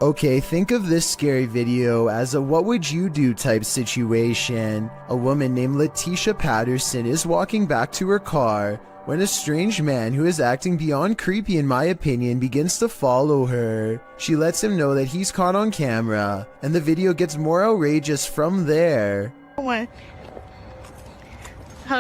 Okay, think of this scary video as a what would you do type situation. A woman named Letitia Patterson is walking back to her car when a strange man who is acting beyond creepy in my opinion begins to follow her. She lets him know that he's caught on camera, and the video gets more outrageous from there. Hold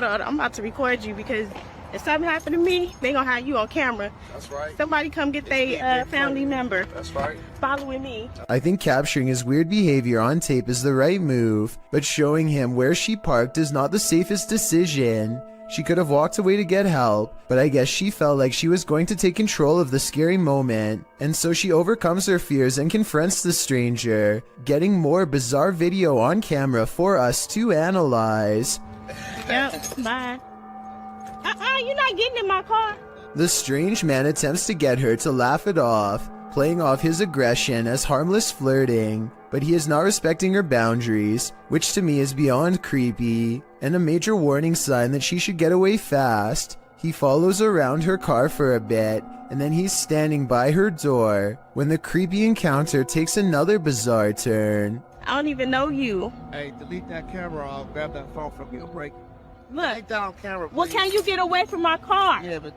on, I'm about to record you because if something happened to me, they gonna have you on camera. That's right. Somebody come get their family member. That's right. Following me. I think capturing his weird behavior on tape is the right move, but showing him where she parked is not the safest decision. She could have walked away to get help, but I guess she felt like she was going to take control of the scary moment, and so she overcomes her fears and confronts the stranger, getting more bizarre video on camera for us to analyze. Yep, bye. You're not getting in my car. The strange man attempts to get her to laugh it off, playing off his aggression as harmless flirting, but he is not respecting her boundaries, which to me is beyond creepy, and a major warning sign that she should get away fast. He follows around her car for a bit, and then he's standing by her door, when the creepy encounter takes another bizarre turn. I don't even know you. Hey, delete that camera. I'll grab that phone from you. Break. Look, Take down camera, please. well, can you get away from my car? Yeah, but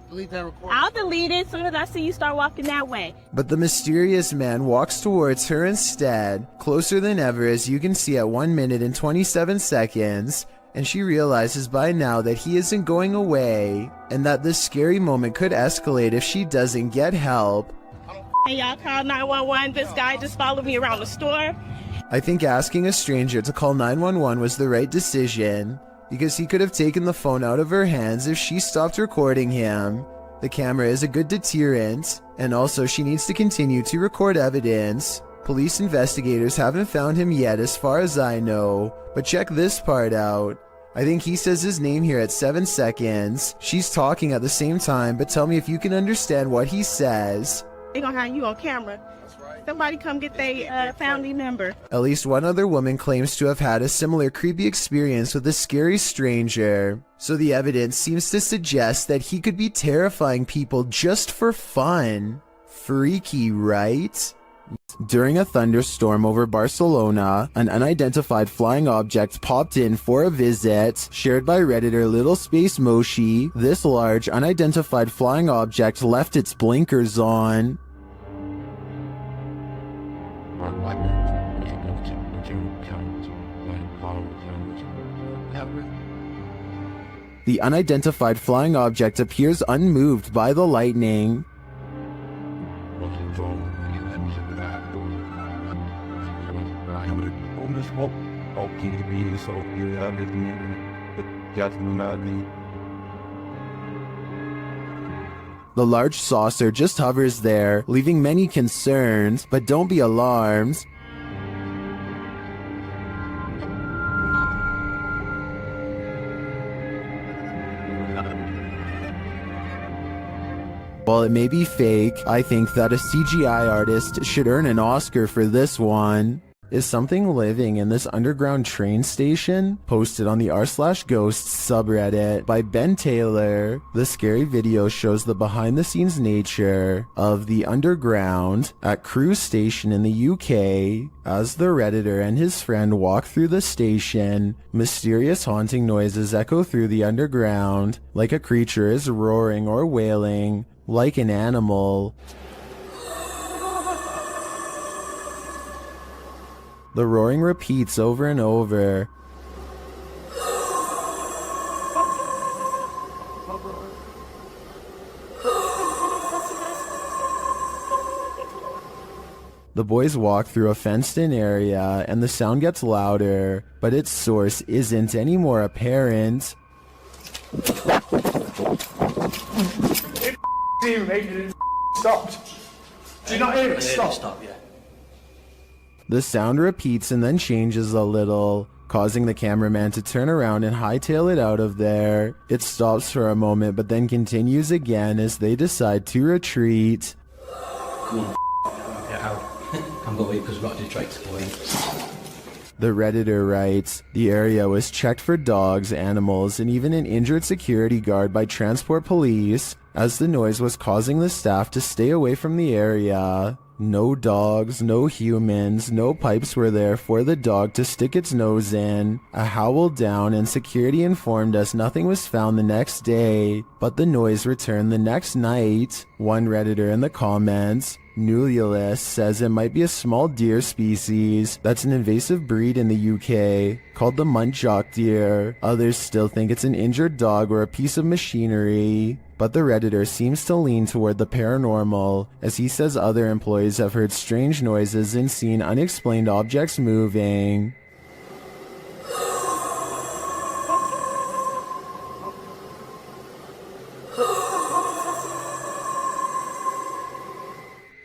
delete that recording. I'll delete it as soon as I see you start walking that way. But the mysterious man walks towards her instead, closer than ever as you can see at 1 minute and 27 seconds, and she realizes by now that he isn't going away, and that this scary moment could escalate if she doesn't get help. Hey, y'all call 911. This guy just followed me around the store. I think asking a stranger to call 911 was the right decision, because he could have taken the phone out of her hands if she stopped recording him. The camera is a good deterrent, and also she needs to continue to record evidence. Police investigators haven't found him yet as far as I know, but check this part out. I think he says his name here at 7 seconds. She's talking at the same time, but tell me if you can understand what he says. They gonna have you on camera. Somebody come get their family member. At least one other woman claims to have had a similar creepy experience with a scary stranger, so the evidence seems to suggest that he could be terrifying people just for fun. Freaky, right? During a thunderstorm over Barcelona, an unidentified flying object popped in for a visit. Shared by Redditor Little Space Moshi, this large unidentified flying object left its blinkers on. The unidentified flying object appears unmoved by the lightning. The large saucer just hovers there, leaving many concerned, but don't be alarmed. While it may be fake, I think that a CGI artist should earn an Oscar for this one. Is something living in this underground train station? Posted on the r/ghosts subreddit by Ben Taylor. The scary video shows the behind-the-scenes nature of the underground at Crewe Station in the UK. As the Redditor and his friend walk through the station, mysterious haunting noises echo through the underground, like a creature is roaring or wailing, like an animal. The roaring repeats over and over. The boys walk through a fenced-in area, and the sound gets louder, but its source isn't any more apparent. It stopped. Did you not hear it stop? Yeah. The sound repeats and then changes a little, causing the cameraman to turn around and hightail it out of there. It stops for a moment but then continues again as they decide to retreat. Come on, get out. I'm going because we've got to do tricks for you. The Redditor writes, the area was checked for dogs, animals, and even an injured security guard by transport police. as the noise was causing the staff to stay away from the area. No dogs, no humans, no pipes were there for the dog to stick its nose in. A howl down and security informed us nothing was found the next day, but the noise returned the next night. One Redditor in the comments, Nululus, says it might be a small deer species that's an invasive breed in the UK called the muntjac deer. Others still think it's an injured dog or a piece of machinery. But the Redditor seems to lean toward the paranormal, as he says other employees have heard strange noises and seen unexplained objects moving.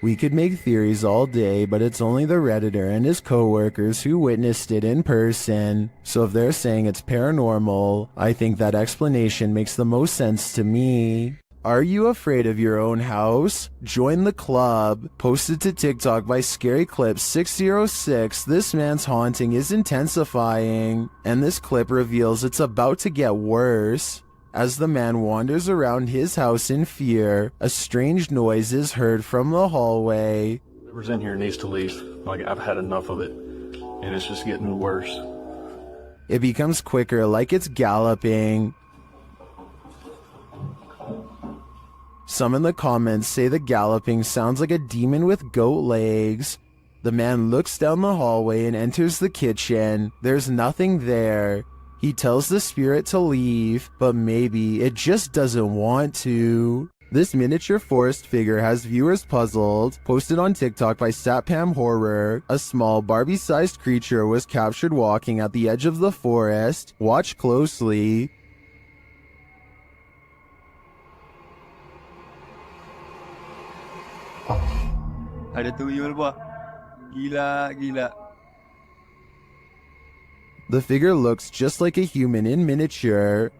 We could make theories all day, but it's only the Redditor and his co-workers who witnessed it in person. So if they're saying it's paranormal, I think that explanation makes the most sense to me. Are you afraid of your own house? Join the club. Posted to TikTok by Scary Clip 606, this man's haunting is intensifying, and this clip reveals it's about to get worse. As the man wanders around his house in fear, a strange noise is heard from the hallway. Whoever's in here needs to leave. Like, I've had enough of it, and it's just getting worse. It becomes quicker, like it's galloping. Some in the comments say the galloping sounds like a demon with goat legs. The man looks down the hallway and enters the kitchen. There's nothing there. He tells the spirit to leave, but maybe it just doesn't want to. This miniature forest figure has viewers puzzled. Posted on TikTok by Satpam Horror, a small Barbie-sized creature was captured walking at the edge of the forest. Watch closely. Ada tuyul buah. Gila. The figure looks just like a human in miniature.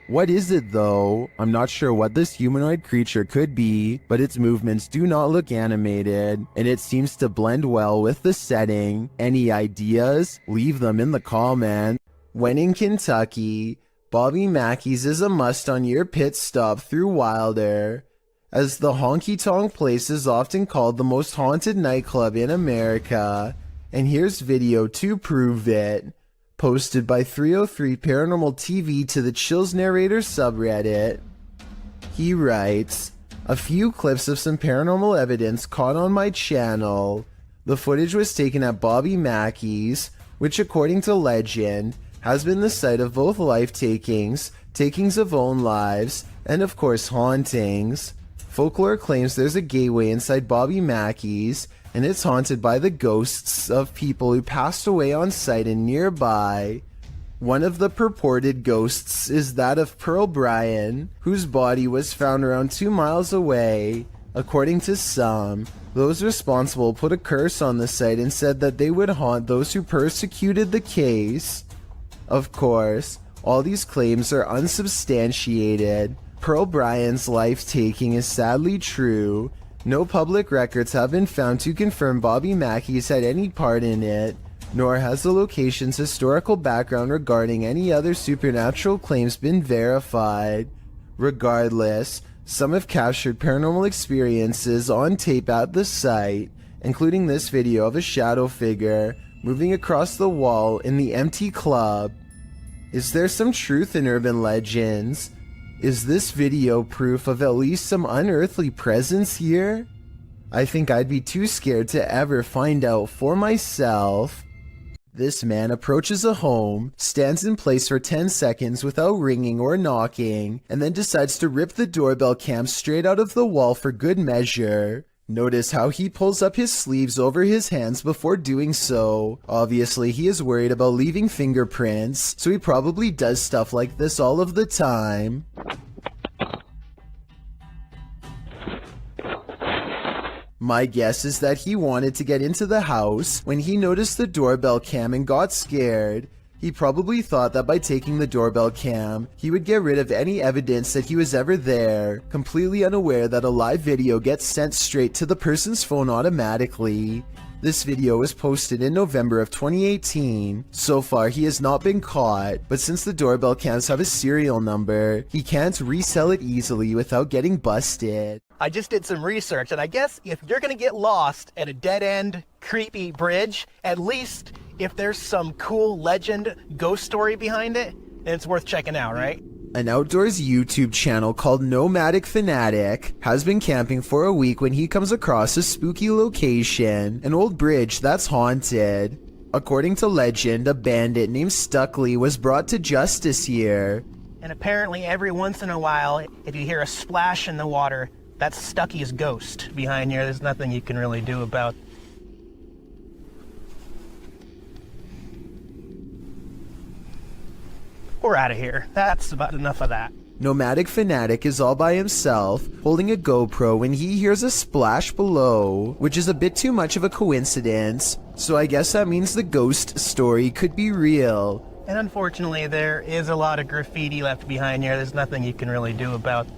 What is it though? I'm not sure what this humanoid creature could be, but its movements do not look animated, and it seems to blend well with the setting. Any ideas? Leave them in the comments. When in Kentucky, Bobby Mackey's is a must on your pit stop through Wilder, as the honky tonk place is often called the most haunted nightclub in America. And here's video to prove it. Posted by 303 Paranormal TV to the Chills Narrator subreddit. He writes, a few clips of some paranormal evidence caught on my channel. The footage was taken at Bobby Mackey's, which according to legend, has been the site of both life takings, takings of own lives, and of course hauntings. Folklore claims there's a gateway inside Bobby Mackey's, and it's haunted by the ghosts of people who passed away on site and nearby. One of the purported ghosts is that of Pearl Bryan, whose body was found around 2 miles away. According to some, those responsible put a curse on the site and said that they would haunt those who persecuted the case. Of course, all these claims are unsubstantiated. Pearl Bryan's life-taking is sadly true. No public records have been found to confirm Bobby Mackey's had any part in it, nor has the location's historical background regarding any other supernatural claims been verified. Regardless, some have captured paranormal experiences on tape at the site, including this video of a shadow figure moving across the wall in the empty club. Is there some truth in urban legends? Is this video proof of at least some unearthly presence here? I think I'd be too scared to ever find out for myself. This man approaches a home, stands in place for 10 seconds without ringing or knocking, and then decides to rip the doorbell cam straight out of the wall for good measure. Notice how he pulls up his sleeves over his hands before doing so. Obviously, he is worried about leaving fingerprints, so he probably does stuff like this all of the time. My guess is that he wanted to get into the house when he noticed the doorbell cam and got scared. He probably thought that by taking the doorbell cam, he would get rid of any evidence that he was ever there, completely unaware that a live video gets sent straight to the person's phone automatically. This video was posted in November of 2018. So far, he has not been caught, but since the doorbell cams have a serial number, he can't resell it easily without getting busted. I just did some research, and I guess if you're gonna get lost at a dead-end, creepy bridge, at least if there's some cool legend ghost story behind it, then it's worth checking out, right? An outdoors YouTube channel called Nomadic Fanatic has been camping for a week when he comes across a spooky location, an old bridge that's haunted. According to legend, a bandit named Stuckley was brought to justice here. And apparently every once in a while, if you hear a splash in the water, that's Stucky's ghost behind here. There's nothing you can really do about. We're out of here. That's about enough of that. Nomadic Fanatic is all by himself, holding a GoPro when he hears a splash below, which is a bit too much of a coincidence, so I guess that means the ghost story could be real. And unfortunately, there is a lot of graffiti left behind here. There's nothing you can really do about.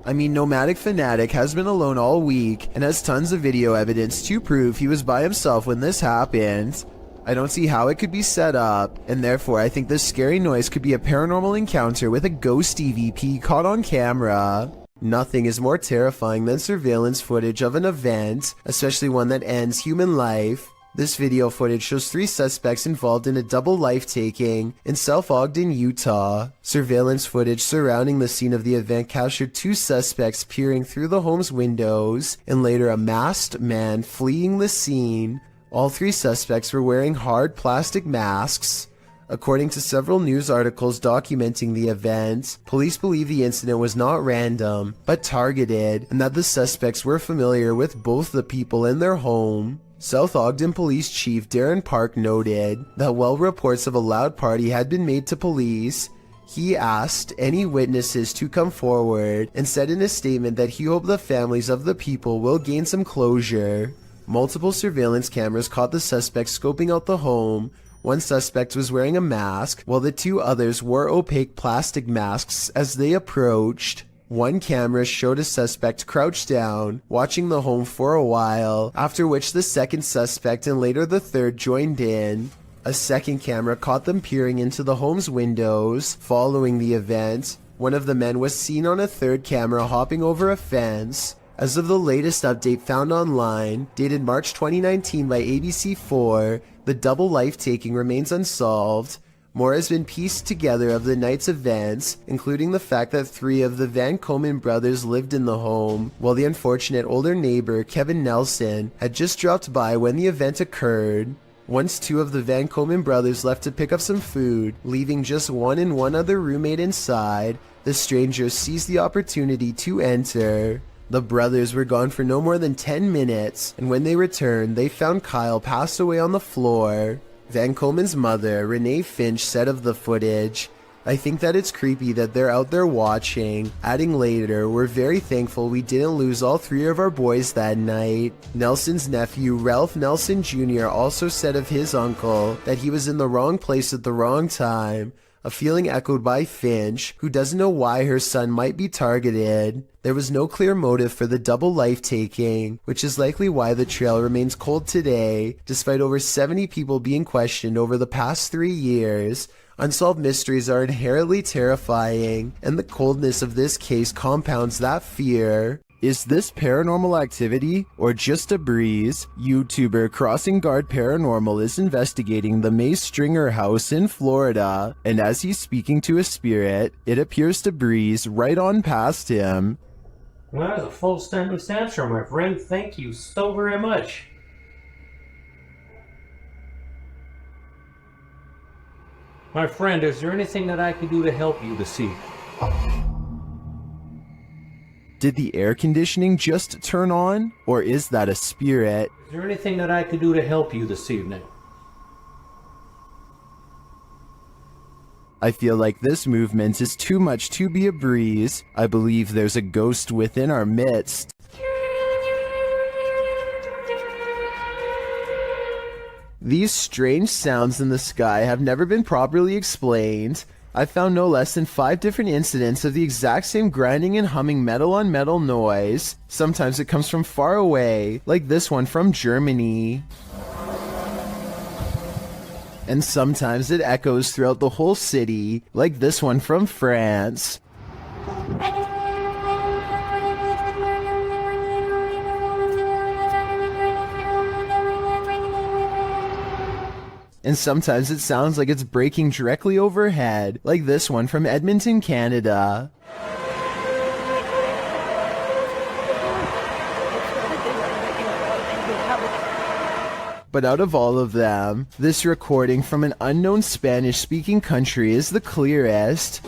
I mean, Nomadic Fanatic has been alone all week and has tons of video evidence to prove he was by himself when this happened. I don't see how it could be set up, and therefore I think this scary noise could be a paranormal encounter with a ghost EVP caught on camera. Nothing is more terrifying than surveillance footage of an event, especially one that ends human life. This video footage shows 3 suspects involved in a double life-taking in South Ogden, Utah. Surveillance footage surrounding the scene of the event captured 2 suspects peering through the home's windows, and later a masked man fleeing the scene. All 3 suspects were wearing hard plastic masks. According to several news articles documenting the event, police believe the incident was not random, but targeted, and that the suspects were familiar with both the people in their home. South Ogden Police Chief Darren Park noted that while reports of a loud party had been made to police, he asked any witnesses to come forward and said in a statement that he hoped the families of the people will gain some closure. Multiple surveillance cameras caught the suspects scoping out the home. One suspect was wearing a mask, while the 2 others wore opaque plastic masks as they approached. One camera showed a suspect crouched down, watching the home for a while, after which the second suspect and later the third joined in. A second camera caught them peering into the home's windows. Following the event, one of the men was seen on a third camera hopping over a fence. As of the latest update found online, dated March 2019 by ABC4, the double life-taking remains unsolved. More has been pieced together of the night's events, including the fact that 3 of the Van Komen brothers lived in the home, while the unfortunate older neighbor, Kevin Nelson, had just dropped by when the event occurred. Once 2 of the Van Komen brothers left to pick up some food, leaving just one and one other roommate inside, the strangers seized the opportunity to enter. The brothers were gone for no more than 10 minutes, and when they returned, they found Kyle passed away on the floor. Van Komen's mother, Renee Finch, said of the footage, "I think that it's creepy that they're out there watching," adding later, "We're very thankful we didn't lose all 3 of our boys that night." Nelson's nephew, Ralph Nelson Jr., also said of his uncle that he was in the wrong place at the wrong time, a feeling echoed by Finch, who doesn't know why her son might be targeted. There was no clear motive for the double life-taking, which is likely why the trail remains cold today, despite over 70 people being questioned over the past 3 years. Unsolved mysteries are inherently terrifying, and the coldness of this case compounds that fear. Is this paranormal activity or just a breeze? YouTuber Crossing Guard Paranormal is investigating the May Stringer house in Florida, and as he's speaking to a spirit, it appears to breeze right on past him. Well, that's a full sentence answer, my friend. Thank you so very much. My friend, is there anything that I can do to help you this evening? Did the air conditioning just turn on? Or is that a spirit? Is there anything that I can do to help you this evening? I feel like this movement is too much to be a breeze. I believe there's a ghost within our midst. These strange sounds in the sky have never been properly explained. I found no less than 5 different incidents of the exact same grinding and humming metal on metal noise. Sometimes it comes from far away, like this one from Germany. And sometimes it echoes throughout the whole city, like this one from France. And sometimes it sounds like it's breaking directly overhead, like this one from Edmonton, Canada. But out of all of them, this recording from an unknown Spanish-speaking country is the clearest.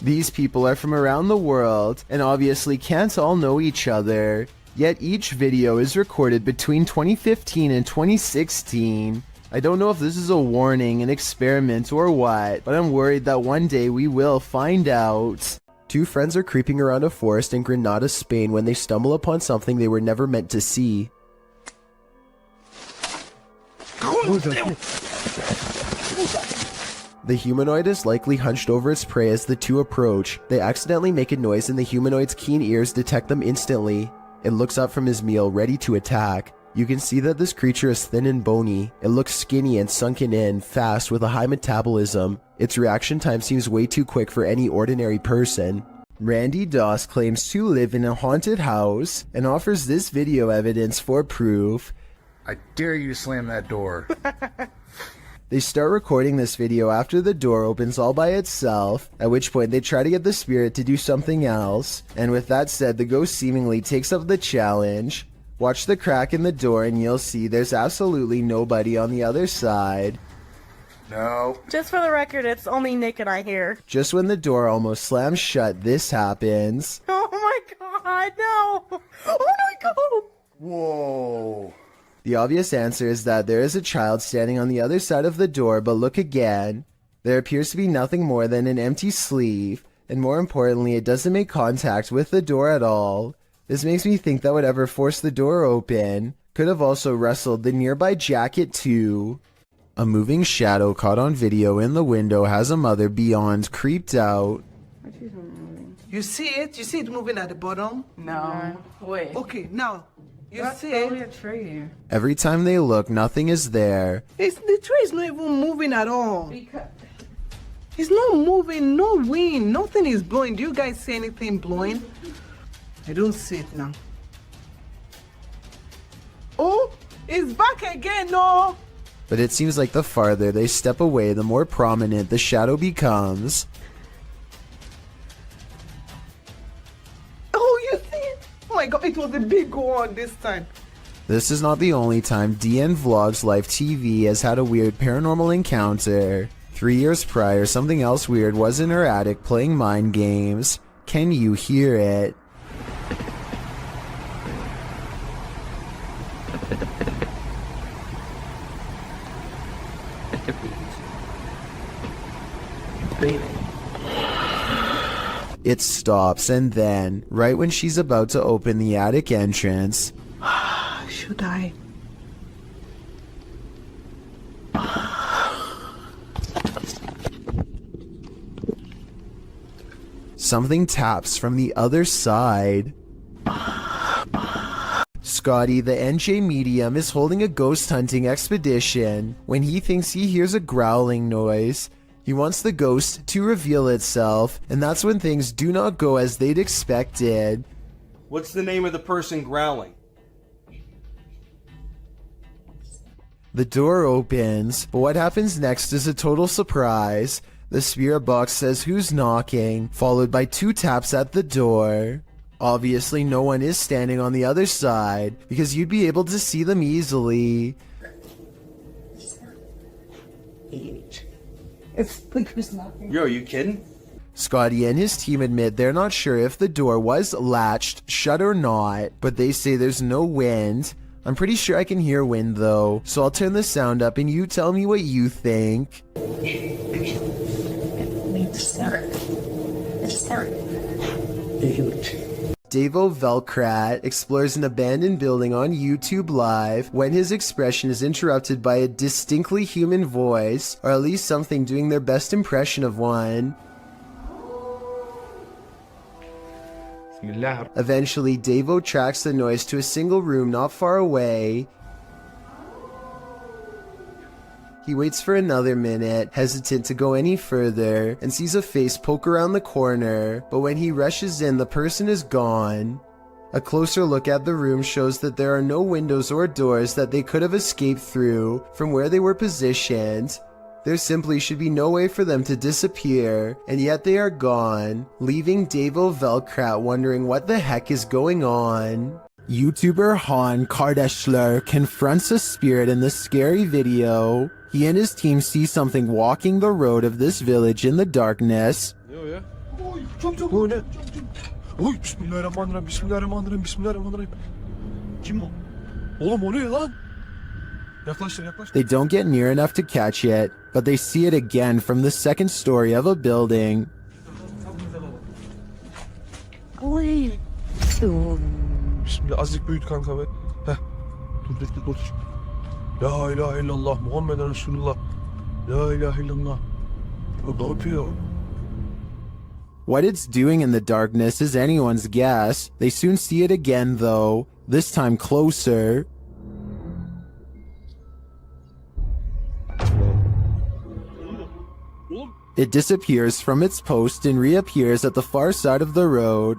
These people are from around the world, and obviously can't all know each other. Yet each video is recorded between 2015 and 2016. I don't know if this is a warning, an experiment, or what, but I'm worried that one day we will find out. 2 friends are creeping around a forest in Granada, Spain when they stumble upon something they were never meant to see. The humanoid is likely hunched over its prey as the 2 approach. They accidentally make a noise and the humanoid's keen ears detect them instantly. It looks up from his meal, ready to attack. You can see that this creature is thin and bony. It looks skinny and sunken in, fast, with a high metabolism. Its reaction time seems way too quick for any ordinary person. Randy Doss claims to live in a haunted house and offers this video evidence for proof. I dare you to slam that door. They start recording this video after the door opens all by itself, at which point they try to get the spirit to do something else, and with that said, the ghost seemingly takes up the challenge. Watch the crack in the door and you'll see there's absolutely nobody on the other side. No. Just for the record, it's only Nick and I here. Just when the door almost slams shut, this happens. Oh my god, no! Oh my god! Whoa. The obvious answer is that there is a child standing on the other side of the door, but look again. There appears to be nothing more than an empty sleeve, and more importantly, it doesn't make contact with the door at all. This makes me think that whatever forced the door open could have also wrestled the nearby jacket too. A moving shadow caught on video in the window has a mother beyond creeped out. You see it? You see it moving at the bottom? No. Wait. Okay, now. You That's see probably it? a tree. Every time they look, nothing is there. The tree is not even moving at all. Because It's not moving, no wind, nothing is blowing. Do you guys see anything blowing? I don't see it now. Oh, it's back again, no. But it seems like the farther they step away, the more prominent the shadow becomes. Oh, you see it? Oh my god, it was a big one this time. This is not the only time DN Vlogs Live TV has had a weird paranormal encounter. 3 years prior, something else weird was in her attic playing mind games. Can you hear it? It stops, and then, right when she's about to open the attic entrance, Should I? something taps from the other side. Scotty, the NJ medium, is holding a ghost hunting expedition when he thinks he hears a growling noise. He wants the ghost to reveal itself, and that's when things do not go as they'd expected. What's the name of the person growling? The door opens, but what happens next is a total surprise. The spirit box says who's knocking, followed by 2 taps at the door. Obviously, no one is standing on the other side, because you'd be able to see them easily. it's like who's knocking. Yo, are you kidding? Scotty and his team admit they're not sure if the door was latched shut or not, but they say there's no wind. I'm pretty sure I can hear wind though, so I'll turn the sound up and you tell me what you think. It's hysterical. It's hysterical. Davo Velkrat explores an abandoned building on YouTube Live when his expression is interrupted by a distinctly human voice, or at least something doing their best impression of one. Eventually, Davo tracks the noise to a single room not far away. He waits for another minute, hesitant to go any further, and sees a face poke around the corner, but when he rushes in, the person is gone. A closer look at the room shows that there are no windows or doors that they could have escaped through from where they were positioned. There simply should be no way for them to disappear, and yet they are gone, leaving Davo Velkrat wondering what the heck is going on. YouTuber Han Kardashler confronts a spirit in this scary video. He and his team see something walking the road of this village in the darkness. Oy bismillahirrahmanirrahim, bismillahirrahmanirrahim, bismillahirrahmanirrahim. Kim o? Oğlum o ne lan? Yaklaştır, yaklaştır. They don't get near enough to catch it, but they see it again from the second story of a building. Bismillah, azıcık büyüt kanka be. Heh. Dur. La ilahe illallah, Muhammeden Resulullah. La ilahe illallah. O ne yapıyor? What it's doing in the darkness is anyone's guess. They soon see it again though, this time closer. It disappears from its post and reappears at the far side of the road.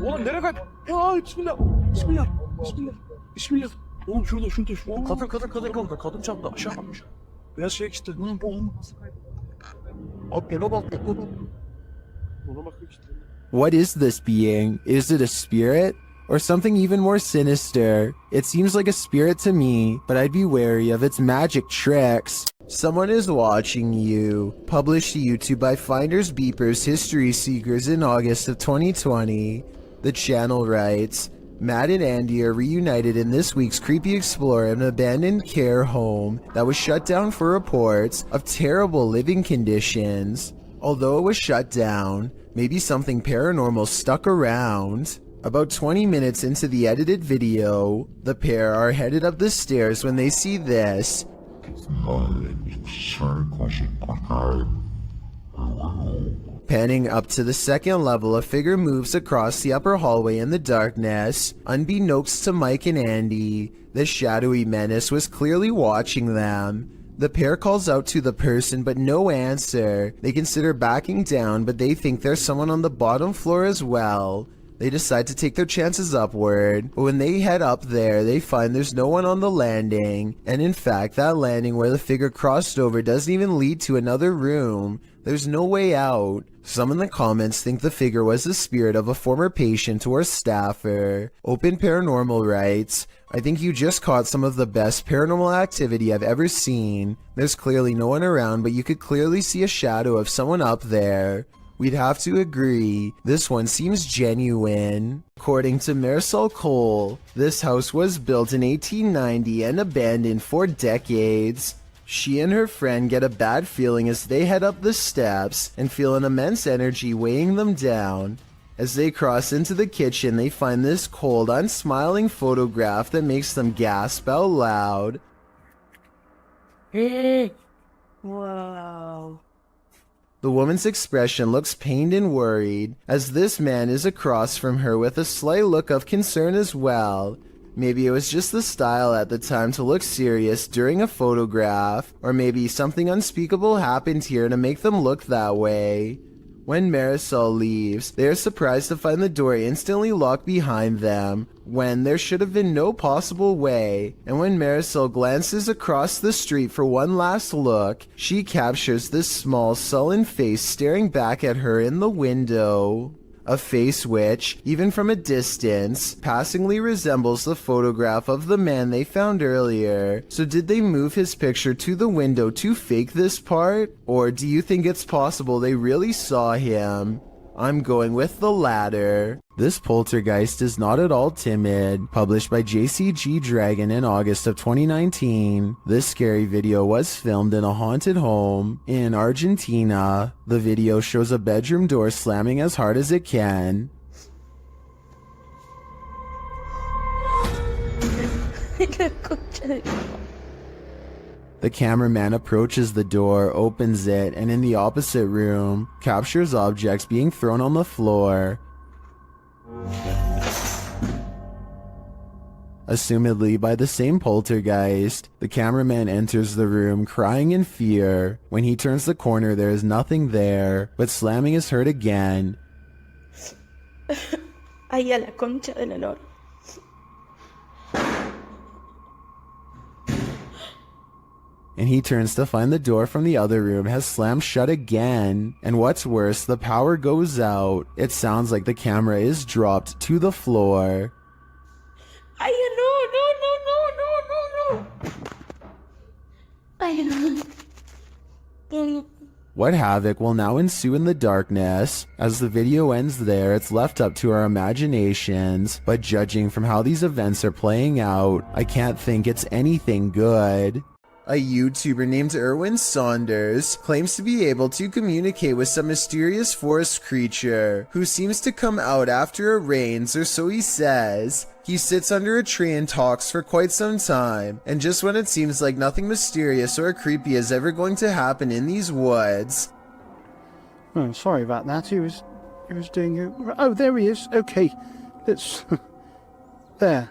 Oğlum nereye kaç? Ya bismillah. Bismillah. Bismillah. Bismillah. Oğlum şurada. Kadın çarptı. Aşağı atmış. Beyaz şey gitti. Abi ne bak. What is this being? Is it a spirit? Or something even more sinister? It seems like a spirit to me, but I'd be wary of its magic tricks. Someone is watching you. Published to YouTube by Finders Beepers History Seekers in August of 2020. The channel writes, Matt and Andy are reunited in this week's Creepy Explorer, an abandoned care home that was shut down for reports of terrible living conditions. Although it was shut down, maybe something paranormal stuck around. About 20 minutes into the edited video, the pair are headed up the stairs when they see this. Panning up to the second level, a figure moves across the upper hallway in the darkness. Unbeknownst to Mike and Andy, the shadowy menace was clearly watching them. The pair calls out to the person, but no answer. They consider backing down, but they think there's someone on the bottom floor as well. They decide to take their chances upward, but when they head up there, they find there's no one on the landing. And in fact, that landing where the figure crossed over doesn't even lead to another room. There's no way out. Some in the comments think the figure was the spirit of a former patient or staffer. Open Paranormal writes, I think you just caught some of the best paranormal activity I've ever seen. There's clearly no one around, but you could clearly see a shadow of someone up there. We'd have to agree, this one seems genuine. According to Marisol Cole, this house was built in 1890 and abandoned for decades. She and her friend get a bad feeling as they head up the steps and feel an immense energy weighing them down. As they cross into the kitchen, they find this cold, unsmiling photograph that makes them gasp out loud. Whoa. The woman's expression looks pained and worried, as this man is across from her with a slight look of concern as well. Maybe it was just the style at the time to look serious during a photograph, or maybe something unspeakable happened here to make them look that way. When Marisol leaves, they are surprised to find the door instantly locked behind them, when there should have been no possible way. And when Marisol glances across the street for one last look, she captures this small, sullen face staring back at her in the window. A face which, even from a distance, passingly resembles the photograph of the man they found earlier. So did they move his picture to the window to fake this part? Or do you think it's possible they really saw him? I'm going with the latter. This Poltergeist is not at all timid. Published by JCG Dragon in August of 2019. This scary video was filmed in a haunted home in Argentina. The video shows a bedroom door slamming as hard as it can. The cameraman approaches the door, opens it, and in the opposite room, captures objects being thrown on the floor. Assumedly by the same poltergeist, the cameraman enters the room crying in fear. When he turns the corner, there is nothing there, but slamming is heard again. Ay, a la concha de la lora. And he turns to find the door from the other room has slammed shut again. And what's worse, the power goes out. It sounds like the camera is dropped to the floor. Ay, no. Ay, no. What havoc will now ensue in the darkness? As the video ends there, it's left up to our imaginations. But judging from how these events are playing out, I can't think it's anything good. A YouTuber named Erwin Saunders claims to be able to communicate with some mysterious forest creature who seems to come out after it rains, or so he says. He sits under a tree and talks for quite some time, and just when it seems like nothing mysterious or creepy is ever going to happen in these woods. Oh, sorry about that. He was doing it. Oh, there he is. Okay, let's there.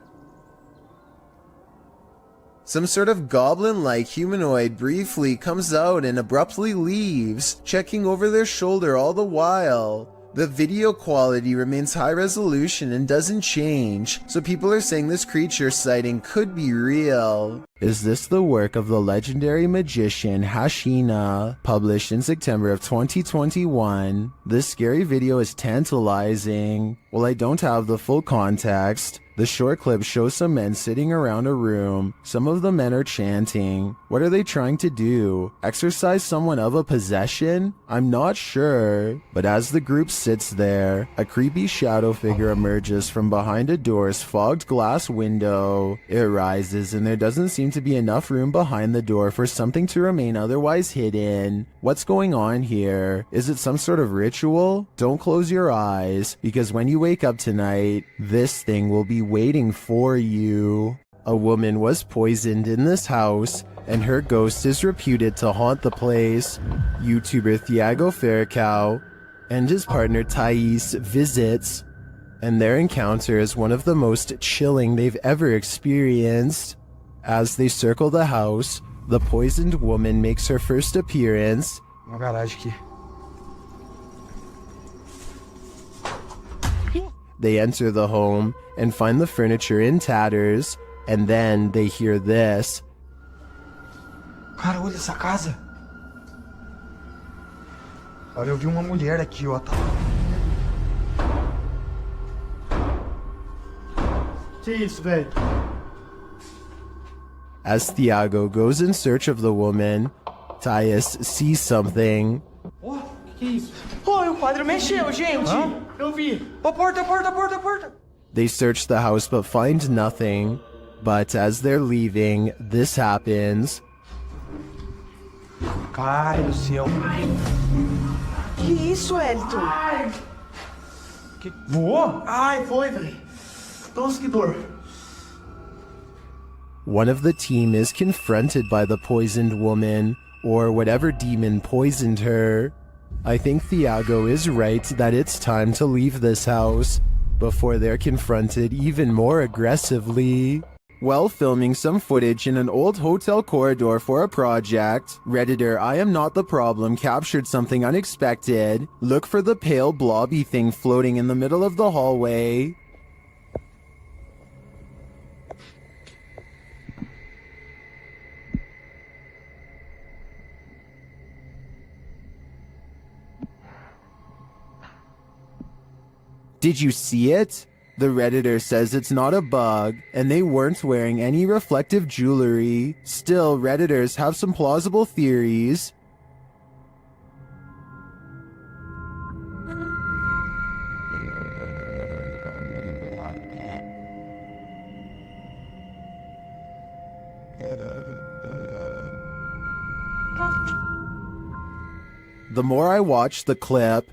Some sort of goblin-like humanoid briefly comes out and abruptly leaves, checking over their shoulder all the while. The video quality remains high resolution and doesn't change, so people are saying this creature sighting could be real. Is this the work of the legendary magician Hashina, published in September of 2021? This scary video is tantalizing. While I don't have the full context, the short clip shows some men sitting around a room. Some of the men are chanting. What are they trying to do? Exorcise someone of a possession? I'm not sure. But as the group sits there, a creepy shadow figure emerges from behind a door's fogged glass window. It rises and there doesn't seem to be enough room behind the door for something to remain otherwise hidden. What's going on here? Is it some sort of ritual? Don't close your eyes, because when you wake up tonight, this thing will be waiting for you. A woman was poisoned in this house, and her ghost is reputed to haunt the place. YouTuber Thiago Ferracao and his partner Thais visits, and their encounter is one of the most chilling they've ever experienced. As they circle the house, the poisoned woman makes her first appearance. Uma garagem aqui. They enter the home and find the furniture in tatters, and then they hear this. Cara, olha essa casa. Olha, eu vi uma mulher aqui, ó. Que isso, velho? As Thiago goes in search of the woman, Thais sees something. Oh, que isso? Oh, o quadro mexeu, gente. Eu vi. Ó, porta. They search the house but find nothing. But as they're leaving, this happens. Ai, do céu. Que isso, Elton? Ai. Que... Voou? Ai, foi, velho. Nossa, que dor. One of the team is confronted by the poisoned woman, or whatever demon poisoned her. I think Thiago is right that it's time to leave this house before they're confronted even more aggressively. While filming some footage in an old hotel corridor for a project, Redditor I Am Not the Problem captured something unexpected. Look for the pale blobby thing floating in the middle of the hallway. Did you see it? The Redditor says it's not a bug, and they weren't wearing any reflective jewelry. Still, Redditors have some plausible theories. The more I watch the clip,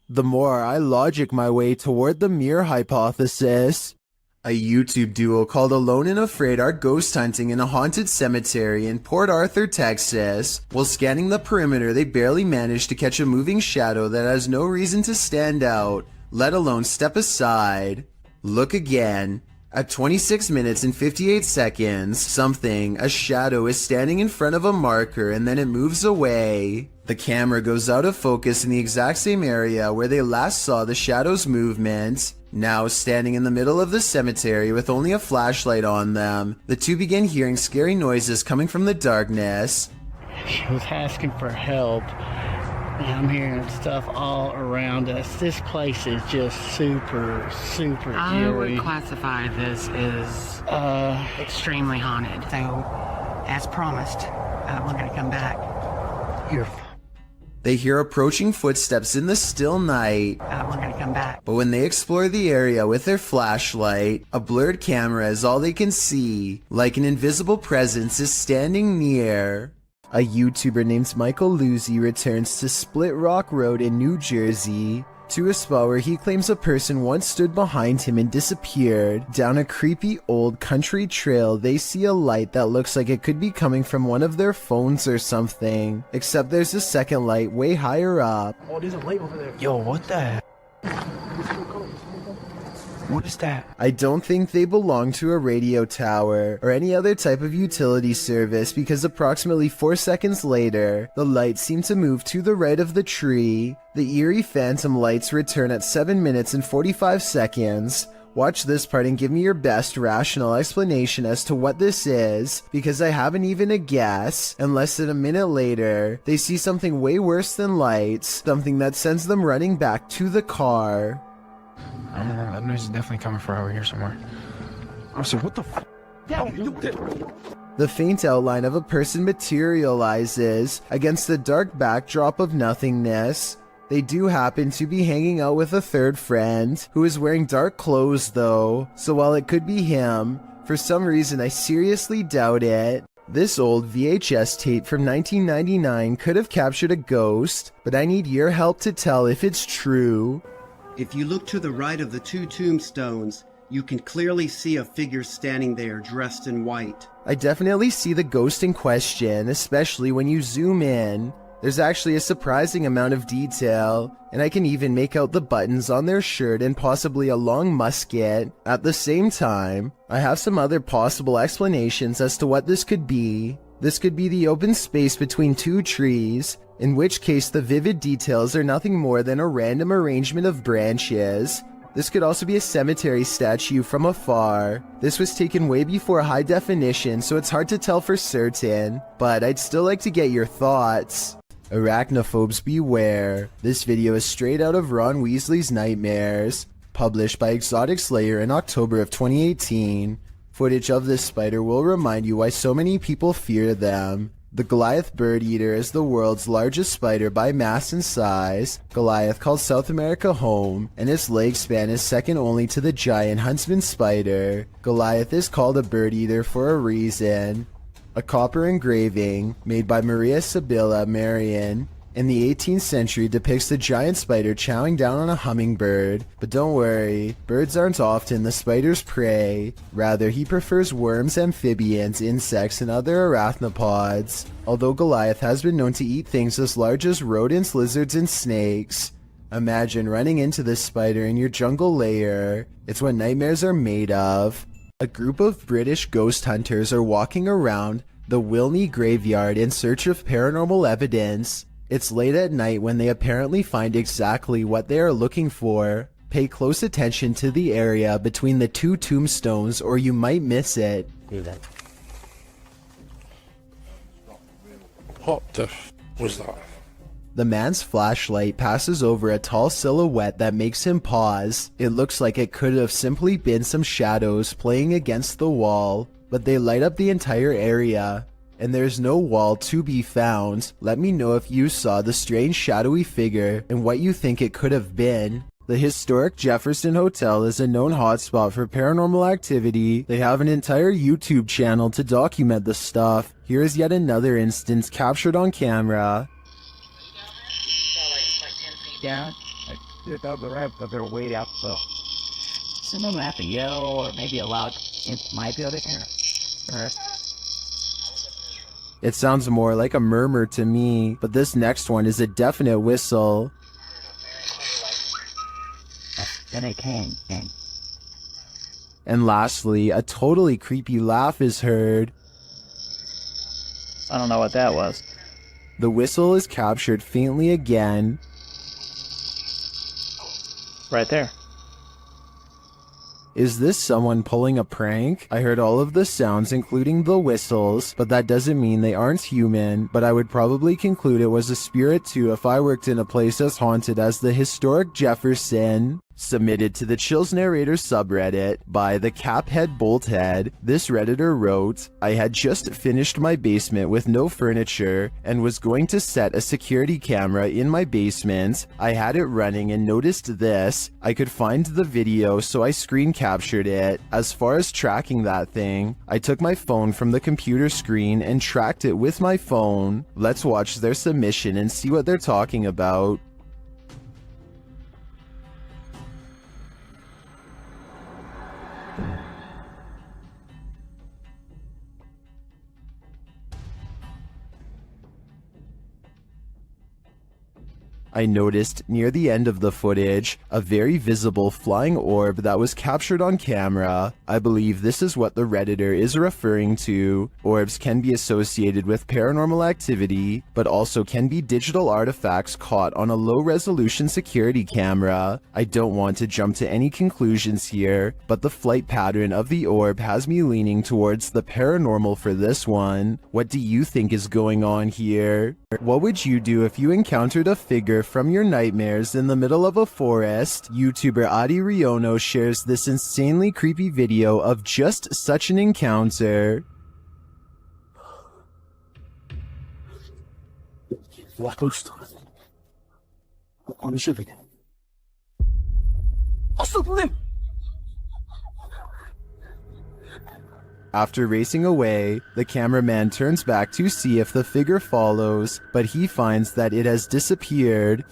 The more I logic my way toward the mirror hypothesis. A YouTube duo called Alone and Afraid are ghost hunting in a haunted cemetery in Port Arthur, Texas. While scanning the perimeter, they barely manage to catch a moving shadow that has no reason to stand out, let alone step aside. Look again. At 26 minutes and 58 seconds, a shadow is standing in front of a marker and then it moves away. The camera goes out of focus in the exact same area where they last saw the shadow's movement. Now standing in the middle of the cemetery with only a flashlight on them, the two begin hearing scary noises coming from the darkness. She was asking for help. And I'm hearing stuff all around us. This place is just super I eerie. would classify this as extremely haunted. So, as promised, we're going to come back. They hear approaching footsteps in the still night. We're going to come back. But when they explore the area with their flashlight, a blurred camera is all they can see, like an invisible presence is standing near. A YouTuber named Michael Luzzi returns to Split Rock Road in New Jersey, to a spot where he claims a person once stood behind him and disappeared. Down a creepy old country trail, they see a light that looks like it could be coming from one of their phones or something, except there's a second light way higher up. Oh, there's a light over there. Yo, what the heck? What is that? I don't think they belong to a radio tower or any other type of utility service because approximately 4 seconds later, the lights seem to move to the right of the tree. The eerie phantom lights return at 7 minutes and 45 seconds. Watch this part and give me your best rational explanation as to what this is, because I haven't even a guess. And less than a minute later, they see something way worse than lights, something that sends them running back to the car. I don't know, that noise is definitely coming from over here somewhere. Oh, so what the f? The faint outline of a person materializes against the dark backdrop of nothingness. They do happen to be hanging out with a third friend, who is wearing dark clothes though, so while it could be him, for some reason I seriously doubt it. This old VHS tape from 1999 could have captured a ghost, but I need your help to tell if it's true. If you look to the right of the two tombstones, you can clearly see a figure standing there dressed in white. I definitely see the ghost in question, especially when you zoom in. There's actually a surprising amount of detail, and I can even make out the buttons on their shirt and possibly a long musket. At the same time, I have some other possible explanations as to what this could be. This could be the open space between two trees, in which case the vivid details are nothing more than a random arrangement of branches. This could also be a cemetery statue from afar. This was taken way before high definition, so it's hard to tell for certain, but I'd still like to get your thoughts. Arachnophobes beware. This video is straight out of Ron Weasley's Nightmares, published by Exotic Slayer in October of 2018. Footage of this spider will remind you why so many people fear them. The Goliath bird eater is the world's largest spider by mass and size. Goliath calls South America home, and its leg span is second only to the giant huntsman spider. Goliath is called a bird eater for a reason. A copper engraving, made by Maria Sibylla Marian, in the 18th century depicts the giant spider chowing down on a hummingbird. But don't worry, birds aren't often the spider's prey. Rather, he prefers worms, amphibians, insects, and other arachnopods. Although Goliath has been known to eat things as large as rodents, lizards, and snakes. Imagine running into this spider in your jungle lair. It's what nightmares are made of. A group of British ghost hunters are walking around the Wilney graveyard in search of paranormal evidence. It's late at night when they apparently find exactly what they are looking for. Pay close attention to the area between the two tombstones or you might miss it. What the f was that? The man's flashlight passes over a tall silhouette that makes him pause. It looks like it could have simply been some shadows playing against the wall, but they light up the entire area. And there's no wall to be found. Let me know if you saw the strange shadowy figure and what you think it could have been. The historic Jefferson Hotel is a known hotspot for paranormal activity. They have an entire YouTube channel to document the stuff. Here is yet another instance captured on camera. Yeah. down the ramp, but they're way out slow. Someone will have to yell or maybe a loud might be able to hear. It sounds more like a murmur to me, but this next one is a definite whistle. Then it came. And lastly, a totally creepy laugh is heard. I don't know what that was. The whistle is captured faintly again. Right there. Is this someone pulling a prank? I heard all of the sounds, including the whistles, but that doesn't mean they aren't human. But I would probably conclude it was a spirit too if I worked in a place as haunted as the historic Jefferson. Submitted to the Chills Narrator subreddit by the Caphead Bolthead, this redditor wrote, I had just finished my basement with no furniture and was going to set a security camera in my basement. I had it running and noticed this. I could find the video, so I screen captured it. As far as tracking that thing, I took my phone from the computer screen and tracked it with my phone. Let's watch their submission and see what they're talking about. I noticed near the end of the footage a very visible flying orb that was captured on camera. I believe this is what the Redditor is referring to. Orbs can be associated with paranormal activity, but also can be digital artifacts caught on a low-resolution security camera. I don't want to jump to any conclusions here, but the flight pattern of the orb has me leaning towards the paranormal for this one. What do you think is going on here? What would you do if you encountered a figure from your nightmares in the middle of a forest? YouTuber Adi Riono shares this insanely creepy video of just such an encounter. After racing away, the cameraman turns back to see if the figure follows, but he finds that it has disappeared.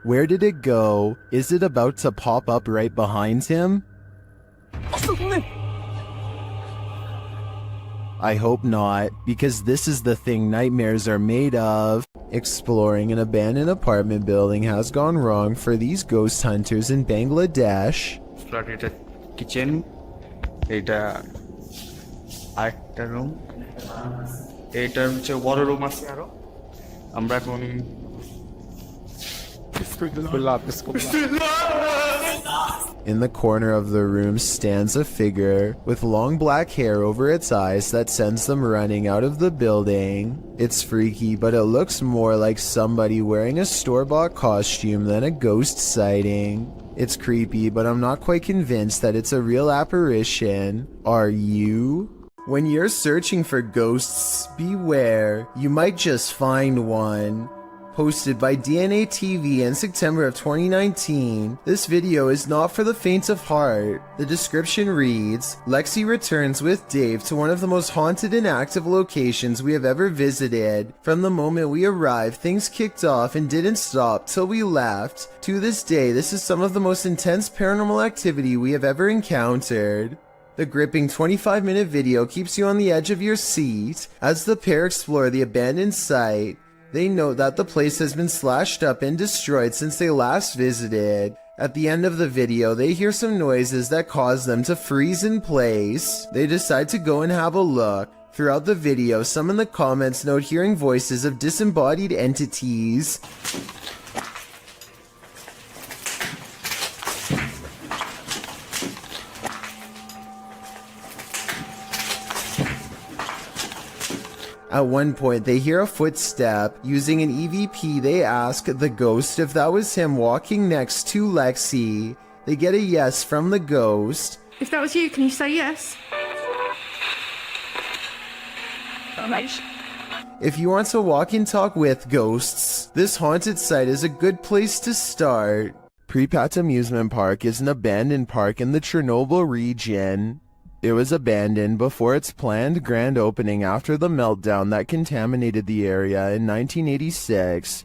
Where did it go? Is it about to pop up right behind him? I hope not, because this is the thing nightmares are made of. Exploring an abandoned apartment building has gone wrong for these ghost hunters in Bangladesh. Kitchen, এটা আরেকটা room, এটা হচ্ছে বড় room আছে আরো। আমরা এখন In the corner of the room stands a figure with long black hair over its eyes that sends them running out of the building. It's freaky, but it looks more like somebody wearing a store-bought costume than a ghost sighting. It's creepy, but I'm not quite convinced that it's a real apparition. Are you? When you're searching for ghosts, beware. You might just find one. Posted by DNA TV in September of 2019, this video is not for the faint of heart. The description reads, Lexi returns with Dave to one of the most haunted and active locations we have ever visited. From the moment we arrived, things kicked off and didn't stop till we left. To this day, this is some of the most intense paranormal activity we have ever encountered. The gripping 25-minute video keeps you on the edge of your seat as the pair explore the abandoned site. They note that the place has been slashed up and destroyed since they last visited. At the end of the video, they hear some noises that cause them to freeze in place. They decide to go and have a look. Throughout the video, some in the comments note hearing voices of disembodied entities. At one point, they hear a footstep. Using an EVP, they ask the ghost if that was him walking next to Lexi. They get a yes from the ghost. If that was you, can you say yes? If you want to walk and talk with ghosts, this haunted site is a good place to start. Pripyat Amusement Park is an abandoned park in the Chernobyl region. It was abandoned before its planned grand opening after the meltdown that contaminated the area in 1986.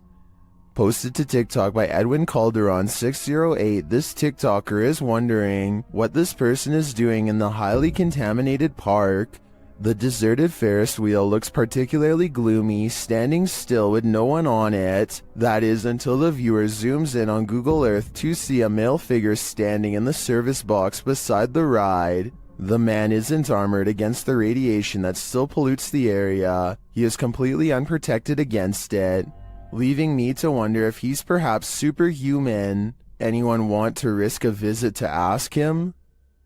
Posted to TikTok by Edwin Calderon 608, this TikToker is wondering what this person is doing in the highly contaminated park. The deserted Ferris wheel looks particularly gloomy, standing still with no one on it. That is until the viewer zooms in on Google Earth to see a male figure standing in the service box beside the ride. The man isn't armored against the radiation that still pollutes the area. He is completely unprotected against it, leaving me to wonder if he's perhaps superhuman. Anyone want to risk a visit to ask him?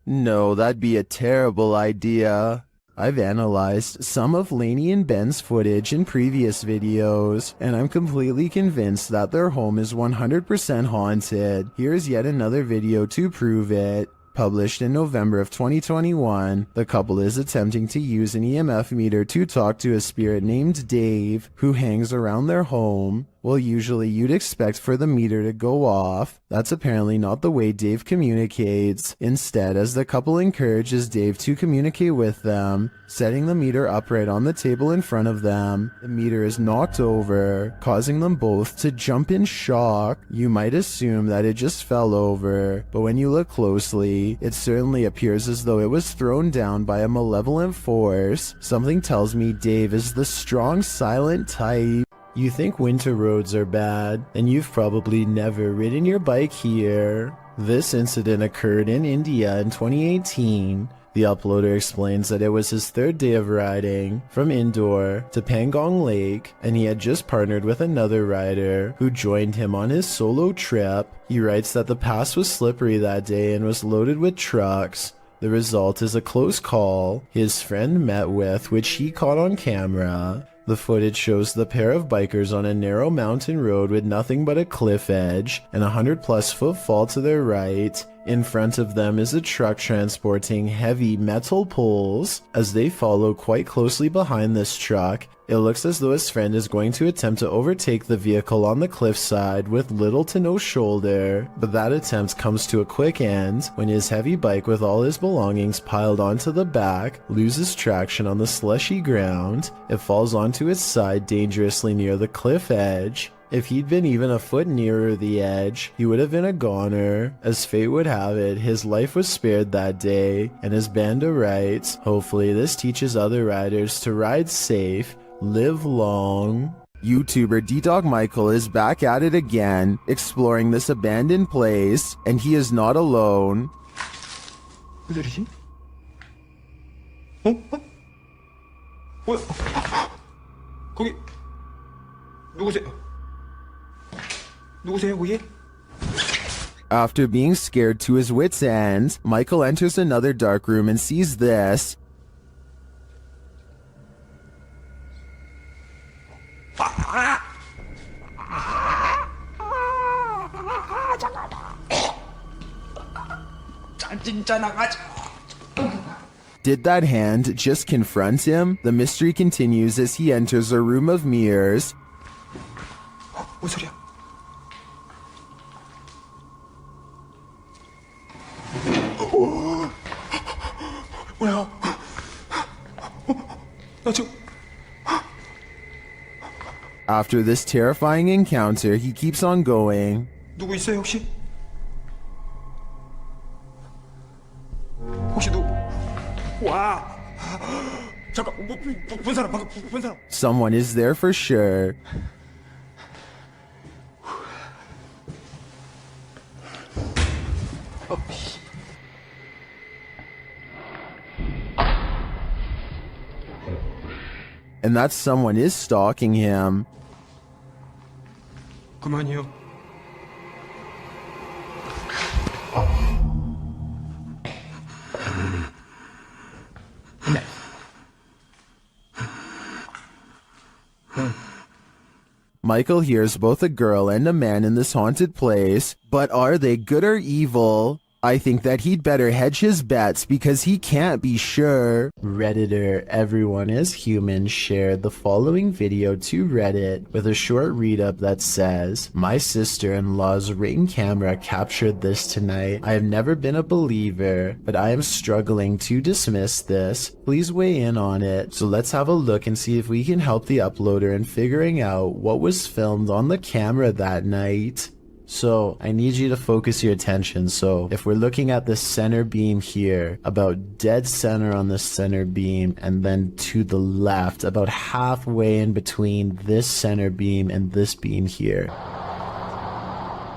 No, that'd be a terrible idea. I've analyzed some of Lainey and Ben's footage in previous videos, and I'm completely convinced that their home is 100% haunted. Here's yet another video to prove it. Published in November of 2021, the couple is attempting to use an EMF meter to talk to a spirit named Dave, who hangs around their home. Well, usually you'd expect for the meter to go off. That's apparently not the way Dave communicates. Instead, as the couple encourages Dave to communicate with them, setting the meter upright on the table in front of them, the meter is knocked over, causing them both to jump in shock. You might assume that it just fell over, but when you look closely, it certainly appears as though it was thrown down by a malevolent force. Something tells me Dave is the strong, silent type. You think winter roads are bad, and you've probably never ridden your bike here. This incident occurred in India in 2018. The uploader explains that it was his third day of riding from Indore to Pangong Lake, and he had just partnered with another rider who joined him on his solo trip. He writes that the pass was slippery that day and was loaded with trucks. The result is a close call his friend met with, which he caught on camera. The footage shows the pair of bikers on a narrow mountain road with nothing but a cliff edge and a 100+ foot fall to their right. In front of them is a truck transporting heavy metal poles. As they follow quite closely behind this truck, it looks as though his friend is going to attempt to overtake the vehicle on the cliffside with little to no shoulder, but that attempt comes to a quick end when his heavy bike with all his belongings piled onto the back loses traction on the slushy ground. It falls onto its side dangerously near the cliff edge. If he'd been even a foot nearer the edge, he would have been a goner. As fate would have it, his life was spared that day, and as Banda writes, hopefully this teaches other riders to ride safe, live long. YouTuber D-Dog Michael is back at it again, exploring this abandoned place, and he is not alone. 누구지? 어? 뭐야? 거기 누구세요? 누구세요, 거기? After being scared to his wits' end, Michael enters another dark room and sees this. Did that hand just confront him? The mystery continues as he enters a room of mirrors. 뭔 소리야? 뭐야? 나 지금 After this terrifying encounter, he keeps on going. 누구 있어요, 혹시? 혹시 누구? 와! 잠깐, 본 사람, 방금 본 사람. Someone is there for sure. And that someone is stalking him. 그만이요. Michael hears both a girl and a man in this haunted place, but are they good or evil? I think that he'd better hedge his bets because he can't be sure. Redditor Everyone is Human shared the following video to Reddit with a short read-up that says, "My sister-in-law's Ring camera captured this tonight. I have never been a believer, but I am struggling to dismiss this. Please weigh in on it." So let's have a look and see if we can help the uploader in figuring out what was filmed on the camera that night. So I need you to focus your attention. So if we're looking at the center beam here, about dead center on the center beam, and then to the left, about halfway in between this center beam and this beam here.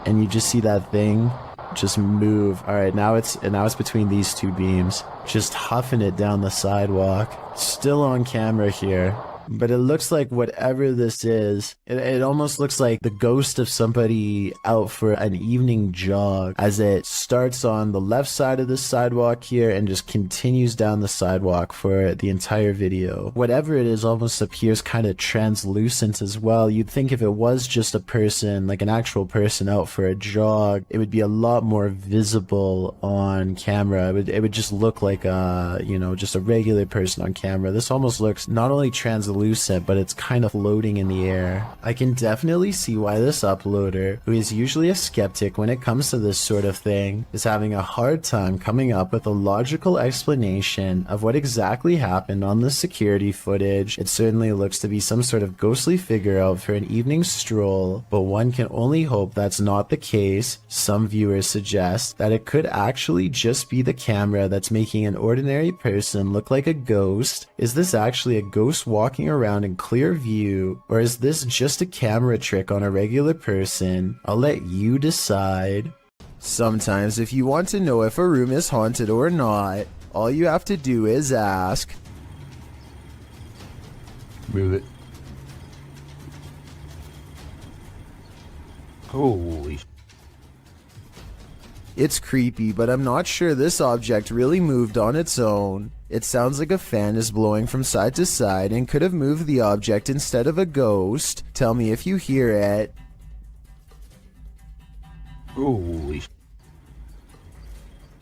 And you just see that thing just move. All right, now it's between these two beams, just huffing it down the sidewalk. Still on camera here. But it looks like whatever this is, it almost looks like the ghost of somebody out for an evening jog, as it starts on the left side of the sidewalk here and just continues down the sidewalk for the entire video. Whatever it is almost appears kind of translucent as well. You'd think if it was just a person, like an actual person out for a jog, it would be a lot more visible on camera. It would just look like a, you know, just a regular person on camera. This almost looks not only translucent, but it's kind of floating in the air. I can definitely see why this uploader, who is usually a skeptic when it comes to this sort of thing, is having a hard time coming up with a logical explanation of what exactly happened on the security footage. It certainly looks to be some sort of ghostly figure out for an evening stroll, but one can only hope that's not the case. Some viewers suggest that it could actually just be the camera that's making an ordinary person look like a ghost. Is this actually a ghost walking around in clear view, or is this just a camera trick on a regular person? I'll let you decide. Sometimes if you want to know if a room is haunted or not, all you have to do is ask. Move it. Holy. It's creepy, but I'm not sure this object really moved on its own. It sounds like a fan is blowing from side to side and could have moved the object instead of a ghost. Tell me if you hear it. Holy.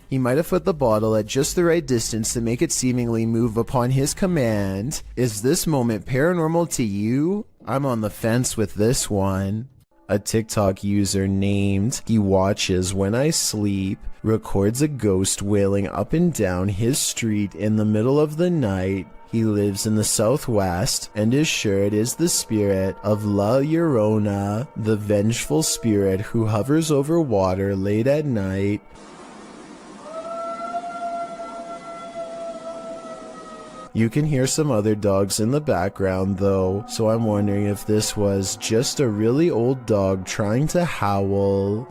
He might have put the bottle at just the right distance to make it seemingly move upon his command. Is this moment paranormal to you? I'm on the fence with this one. A TikTok user named He Watches When I Sleep records a ghost wailing up and down his street in the middle of the night. He lives in the southwest and is sure it is the spirit of La Llorona, the vengeful spirit who hovers over water late at night. You can hear some other dogs in the background though, so I'm wondering if this was just a really old dog trying to howl.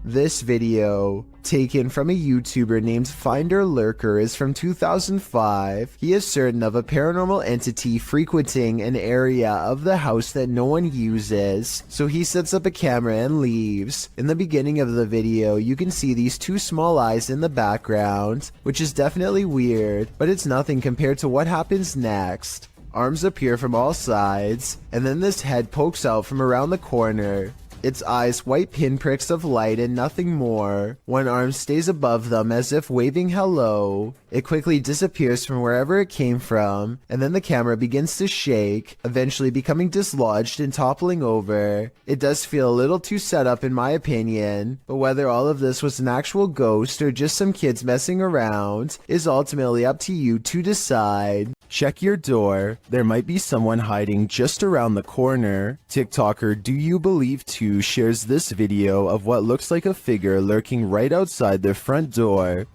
This video, taken from a YouTuber named Finder Lurker, is from 2005. He is certain of a paranormal entity frequenting an area of the house that no one uses, so he sets up a camera and leaves. In the beginning of the video, you can see these two small eyes in the background, which is definitely weird, but it's nothing compared to what happens next. Arms appear from all sides, and then this head pokes out from around the corner. Its eyes white pinpricks of light and nothing more. One arm stays above them as if waving hello. It quickly disappears from wherever it came from, and then the camera begins to shake, eventually becoming dislodged and toppling over. It does feel a little too set up in my opinion, but whether all of this was an actual ghost or just some kids messing around is ultimately up to you to decide. Check your door. There might be someone hiding just around the corner. TikToker Do You Believe Too shares this video of what looks like a figure lurking right outside their front door.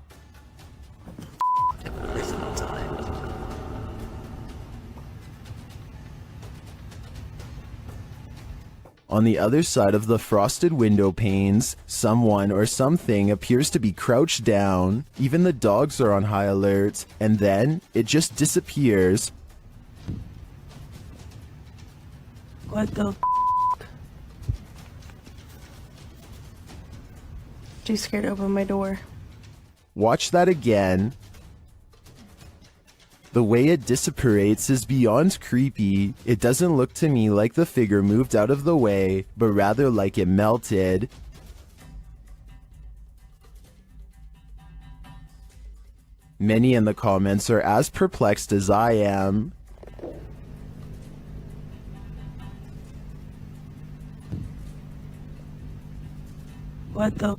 On the other side of the frosted window panes, someone or something appears to be crouched down. Even the dogs are on high alert, and then it just disappears. What the Too scared to open my door. Watch that again. The way it disapparates is beyond creepy. It doesn't look to me like the figure moved out of the way, but rather like it melted. Many in the comments are as perplexed as I am. What the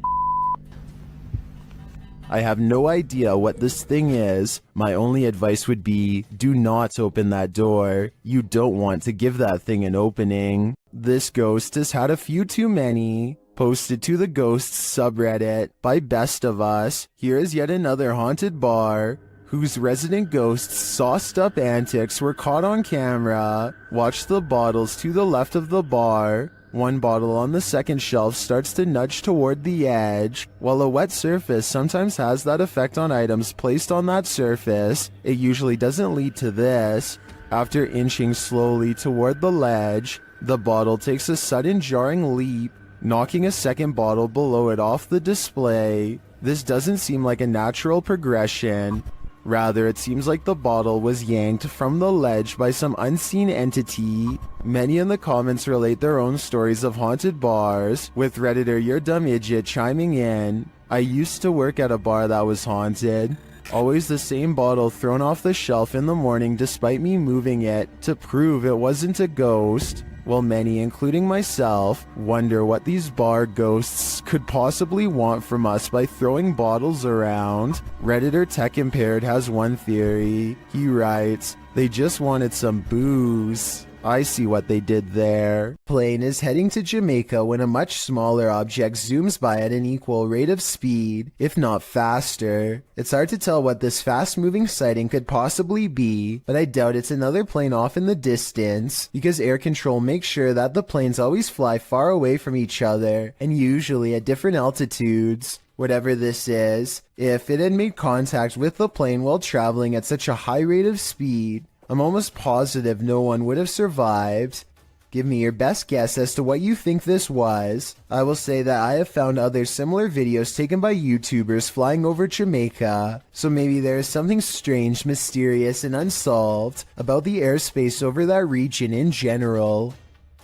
I have no idea what this thing is. My only advice would be, do not open that door. You don't want to give that thing an opening. This ghost has had a few too many. Posted to the Ghosts subreddit by Best of Us, here is yet another haunted bar whose resident ghosts' sauced up antics were caught on camera. Watch the bottles to the left of the bar. One bottle on the second shelf starts to nudge toward the edge. While a wet surface sometimes has that effect on items placed on that surface, it usually doesn't lead to this. After inching slowly toward the ledge, the bottle takes a sudden jarring leap, knocking a second bottle below it off the display. This doesn't seem like a natural progression. Rather, it seems like the bottle was yanked from the ledge by some unseen entity. Many in the comments relate their own stories of haunted bars, with Redditor Your Dumb Idiot chiming in. I used to work at a bar that was haunted. Always the same bottle thrown off the shelf in the morning despite me moving it to prove it wasn't a ghost. Well, many, including myself, wonder what these bar ghosts could possibly want from us by throwing bottles around. Redditor Tech Impaired has one theory. He writes, they just wanted some booze. I see what they did there. Plane is heading to Jamaica when a much smaller object zooms by at an equal rate of speed, if not faster. It's hard to tell what this fast-moving sighting could possibly be, but I doubt it's another plane off in the distance, because air control makes sure that the planes always fly far away from each other, and usually at different altitudes. Whatever this is, if it had made contact with the plane while traveling at such a high rate of speed, I'm almost positive no one would have survived. Give me your best guess as to what you think this was. I will say that I have found other similar videos taken by YouTubers flying over Jamaica, so maybe there is something strange, mysterious, and unsolved about the airspace over that region in general.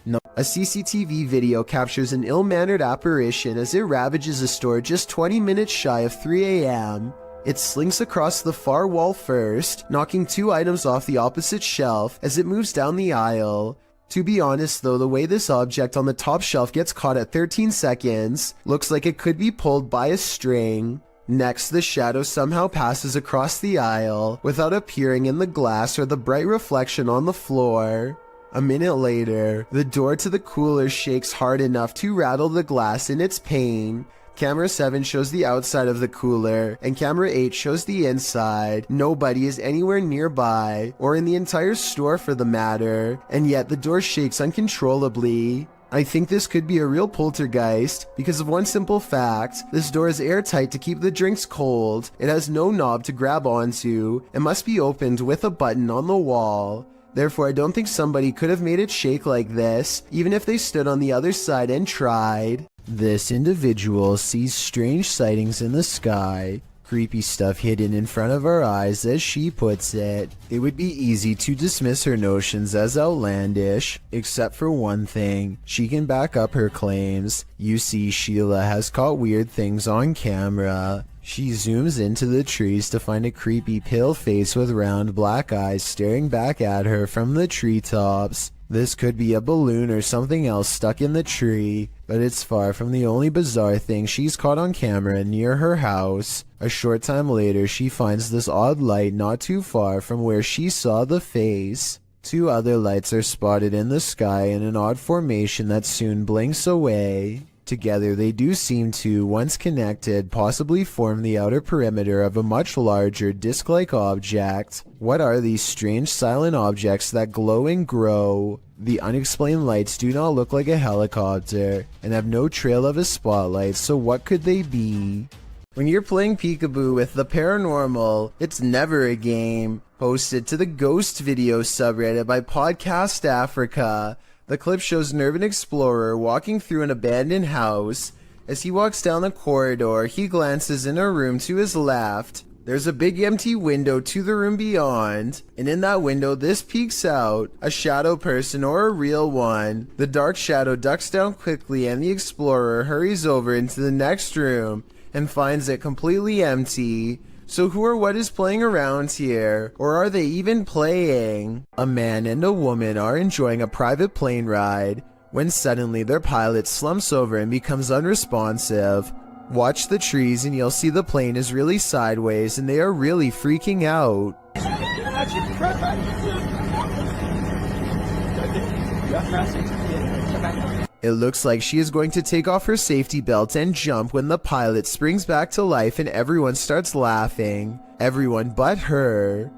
No. A CCTV video captures an ill-mannered apparition as it ravages a store just 20 minutes shy of 3 a.m. It slinks across the far wall first, knocking two items off the opposite shelf as it moves down the aisle. To be honest though, the way this object on the top shelf gets caught at 13 seconds looks like it could be pulled by a string. Next, the shadow somehow passes across the aisle without appearing in the glass or the bright reflection on the floor. A minute later, the door to the cooler shakes hard enough to rattle the glass in its pane. Camera 7 shows the outside of the cooler, and Camera 8 shows the inside. Nobody is anywhere nearby, or in the entire store for the matter, and yet the door shakes uncontrollably. I think this could be a real poltergeist, because of one simple fact: this door is airtight to keep the drinks cold, it has no knob to grab onto, and must be opened with a button on the wall. Therefore, I don't think somebody could have made it shake like this, even if they stood on the other side and tried. This individual sees strange sightings in the sky, creepy stuff hidden in front of our eyes, as she puts it. It would be easy to dismiss her notions as outlandish, except for one thing: she can back up her claims. You see, Sheila has caught weird things on camera. She zooms into the trees to find a creepy pale face with round black eyes staring back at her from the treetops. This could be a balloon or something else stuck in the tree, but it's far from the only bizarre thing she's caught on camera near her house. A short time later, she finds this odd light not too far from where she saw the face. Two other lights are spotted in the sky in an odd formation that soon blinks away. Together, they do seem to, once connected, possibly form the outer perimeter of a much larger disc-like object. What are these strange silent objects that glow and grow? The unexplained lights do not look like a helicopter, and have no trail of a spotlight, so what could they be? When you're playing peekaboo with the paranormal, it's never a game. Posted to the Ghost Video subreddit by Podcast Africa. The clip shows an urban explorer walking through an abandoned house. As he walks down the corridor, he glances in a room to his left. There's a big empty window to the room beyond, and in that window this peeks out, a shadow person or a real one. The dark shadow ducks down quickly and the explorer hurries over into the next room and finds it completely empty. So who or what is playing around here? Or are they even playing? A man and a woman are enjoying a private plane ride when suddenly their pilot slumps over and becomes unresponsive. Watch the trees and you'll see the plane is really sideways and they are really freaking out. It looks like she is going to take off her safety belt and jump when the pilot springs back to life and everyone starts laughing. Everyone but her.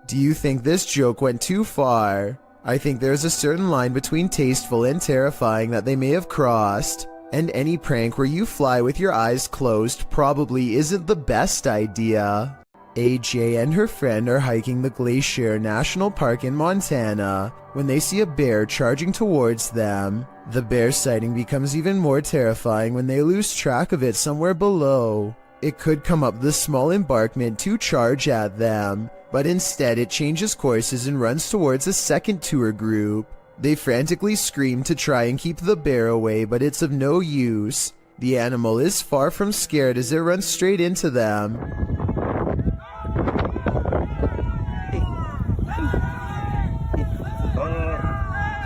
Do you think this joke went too far? I think there's a certain line between tasteful and terrifying that they may have crossed. And any prank where you fly with your eyes closed probably isn't the best idea. AJ and her friend are hiking the Glacier National Park in Montana when they see a bear charging towards them. The bear sighting becomes even more terrifying when they lose track of it somewhere below. It could come up the small embankment to charge at them, but instead it changes courses and runs towards a second tour group. They frantically scream to try and keep the bear away, but it's of no use. The animal is far from scared as it runs straight into them.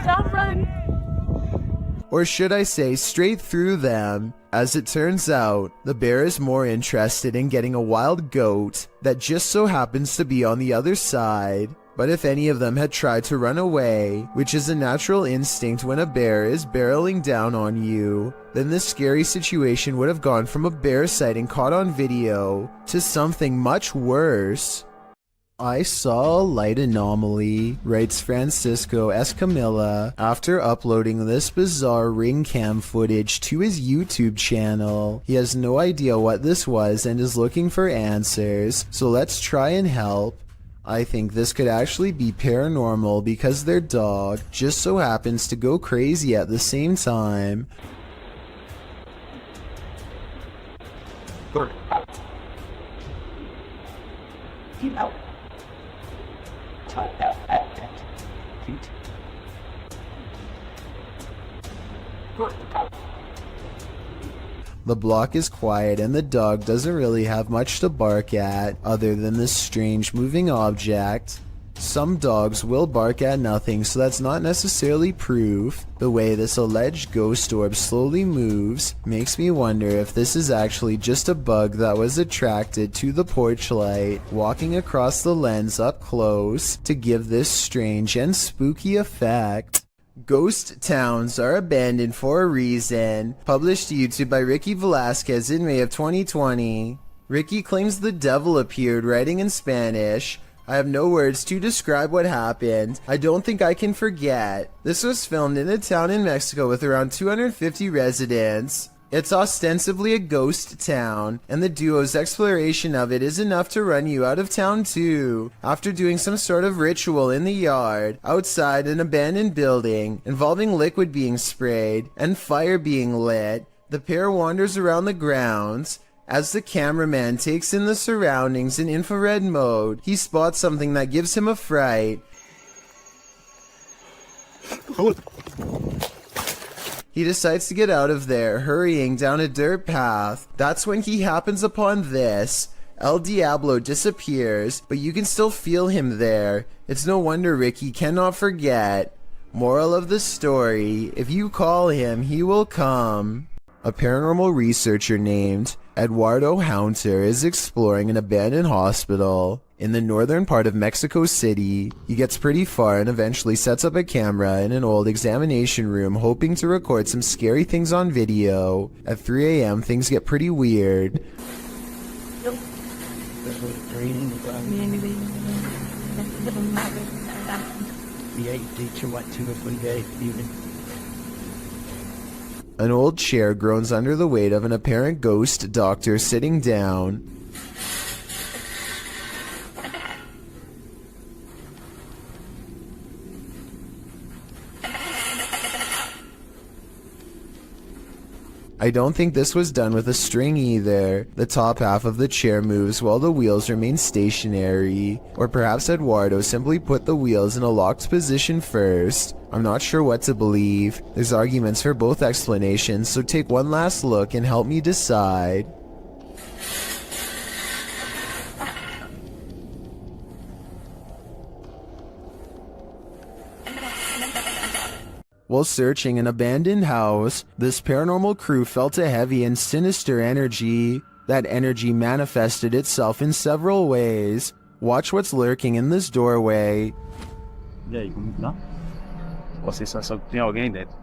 Stop running! Or should I say straight through them. As it turns out, the bear is more interested in getting a wild goat that just so happens to be on the other side. But if any of them had tried to run away, which is a natural instinct when a bear is barreling down on you, then this scary situation would have gone from a bear sighting caught on video to something much worse. I saw a light anomaly, writes Francisco Escamilla, after uploading this bizarre ring cam footage to his YouTube channel. He has no idea what this was and is looking for answers, so let's try and help. I think this could actually be paranormal because their dog just so happens to go crazy at the same time. The block is quiet and the dog doesn't really have much to bark at other than this strange moving object. Some dogs will bark at nothing, so that's not necessarily proof. The way this alleged ghost orb slowly moves makes me wonder if this is actually just a bug that was attracted to the porch light, walking across the lens up close to give this strange and spooky effect. Ghost towns are abandoned for a reason. Published to YouTube by Ricky Velasquez in May of 2020. Ricky claims the devil appeared, writing in Spanish. I have no words to describe what happened. I don't think I can forget. This was filmed in a town in Mexico with around 250 residents. It's ostensibly a ghost town, and the duo's exploration of it is enough to run you out of town too. After doing some sort of ritual in the yard, outside an abandoned building, involving liquid being sprayed and fire being lit, the pair wanders around the grounds. As the cameraman takes in the surroundings in infrared mode, he spots something that gives him a fright. He decides to get out of there, hurrying down a dirt path. That's when he happens upon this. El Diablo disappears, but you can still feel him there. It's no wonder Ricky cannot forget. Moral of the story, if you call him, he will come. A paranormal researcher named Eduardo Haunter is exploring an abandoned hospital in the northern part of Mexico City. He gets pretty far and eventually sets up a camera in an old examination room, hoping to record some scary things on video. At 3 a.m. things get pretty weird. An old chair groans under the weight of an apparent ghost doctor sitting down. I don't think this was done with a string either. The top half of the chair moves while the wheels remain stationary. Or perhaps Eduardo simply put the wheels in a locked position first. I'm not sure what to believe. There's arguments for both explanations, so take one last look and help me decide. While searching an abandoned house, this paranormal crew felt a heavy and sinister energy. That energy manifested itself in several ways. Watch what's lurking in this doorway. E aí, como tá? Qual a sensação que tem alguém dentro?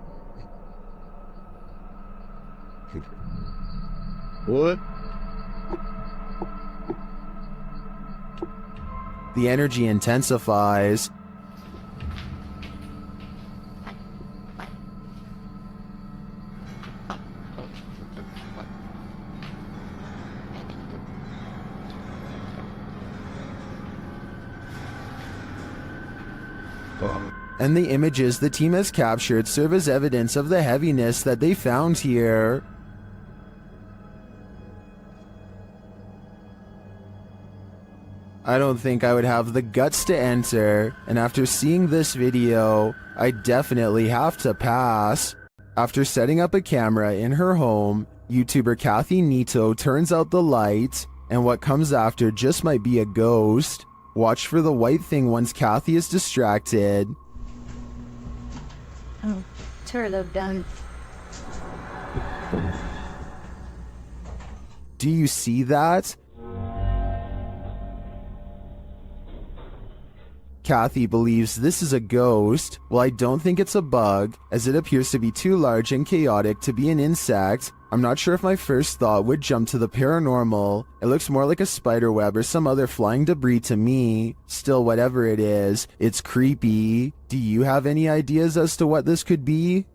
What? The energy intensifies. And the images the team has captured serve as evidence of the heaviness that they found here. I don't think I would have the guts to enter, and after seeing this video, I definitely have to pass. After setting up a camera in her home, YouTuber Kathy Nito turns out the light, and what comes after just might be a ghost. Watch for the white thing once Kathy is distracted. Oh, turn them down. Do you see that? Kathy believes this is a ghost. Well, I don't think it's a bug, as it appears to be too large and chaotic to be an insect. I'm not sure if my first thought would jump to the paranormal. It looks more like a spider web or some other flying debris to me. Still, whatever it is, it's creepy. Do you have any ideas as to what this could be?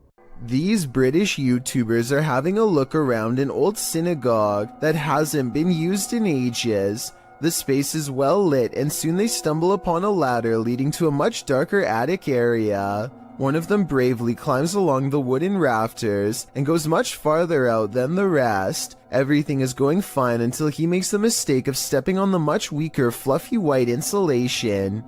These British YouTubers are having a look around an old synagogue that hasn't been used in ages. The space is well lit, and soon they stumble upon a ladder leading to a much darker attic area. One of them bravely climbs along the wooden rafters and goes much farther out than the rest. Everything is going fine until he makes the mistake of stepping on the much weaker fluffy white insulation.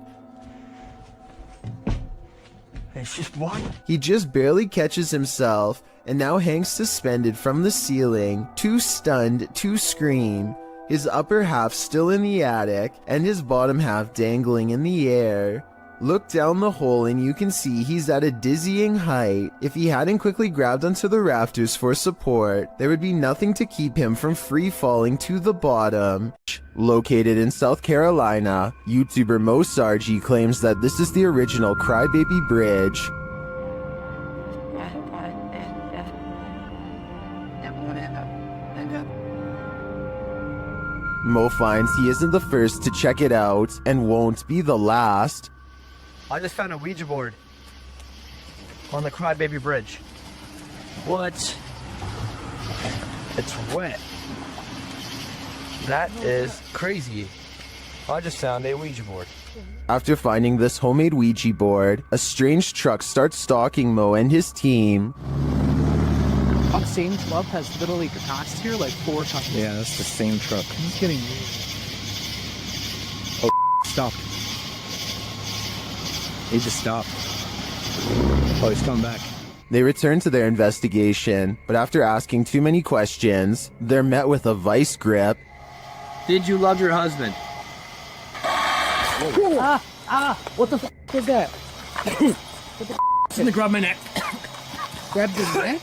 It's just what? He just barely catches himself and now hangs suspended from the ceiling, too stunned to scream. His upper half still in the attic and his bottom half dangling in the air. Look down the hole and you can see he's at a dizzying height. If he hadn't quickly grabbed onto the rafters for support, there would be nothing to keep him from free falling to the bottom. Located in South Carolina, YouTuber Mo Sargi claims that this is the original Crybaby Bridge. Mo finds he isn't the first to check it out and won't be the last. I just found a Ouija board on the Crybaby Bridge. What? It's wet. That is crazy. I just found a Ouija board. After finding this homemade Ouija board, a strange truck starts stalking Mo and his team. The same club has literally passed here like 4 times. Yeah, that's the same truck. He's getting Oh, stop. He just stopped. Oh, he's coming back. They return to their investigation, but after asking too many questions, they're met with a vice grip. Did you love your husband? What the f was that? What the f Gonna grab my neck. Grabbed his neck?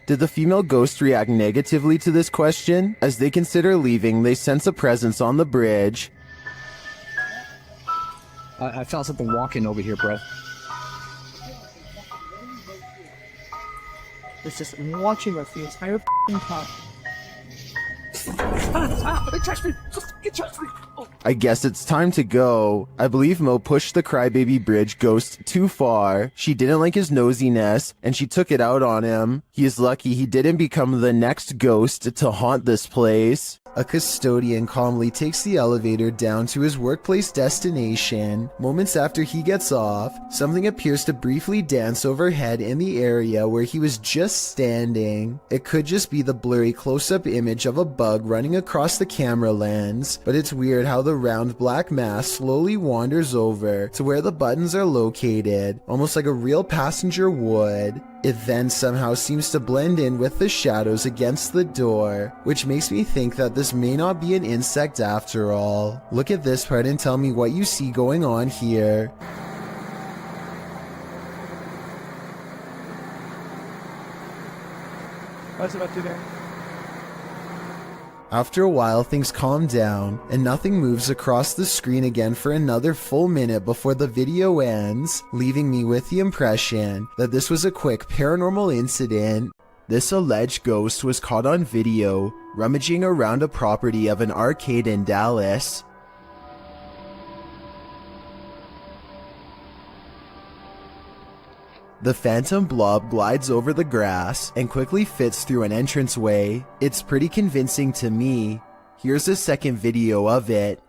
Did the female ghost react negatively to this question? As they consider leaving, they sense a presence on the bridge. I felt something walking over here, bro. It's just watching us the entire f***ing time. They touched me! Just, you touched me! Oh. I guess it's time to go. I believe Mo pushed the crybaby bridge ghost too far. She didn't like his nosiness, and she took it out on him. He is lucky he didn't become the next ghost to haunt this place. A custodian calmly takes the elevator down to his workplace destination. Moments after he gets off, something appears to briefly dance overhead in the area where he was just standing. It could just be the blurry close-up image of a bug running across the camera lens, but it's weird how the round black mass slowly wanders over to where the buttons are located, almost like a real passenger would. It then somehow seems to blend in with the shadows against the door, which makes me think that this may not be an insect after all. Look at this part and tell me what you see going on here. What's about to do? After a while, things calm down, and nothing moves across the screen again for another full minute before the video ends, leaving me with the impression that this was a quick paranormal incident. This alleged ghost was caught on video, rummaging around a property of an arcade in Dallas. The phantom blob glides over the grass and quickly fits through an entranceway. It's pretty convincing to me. Here's a second video of it.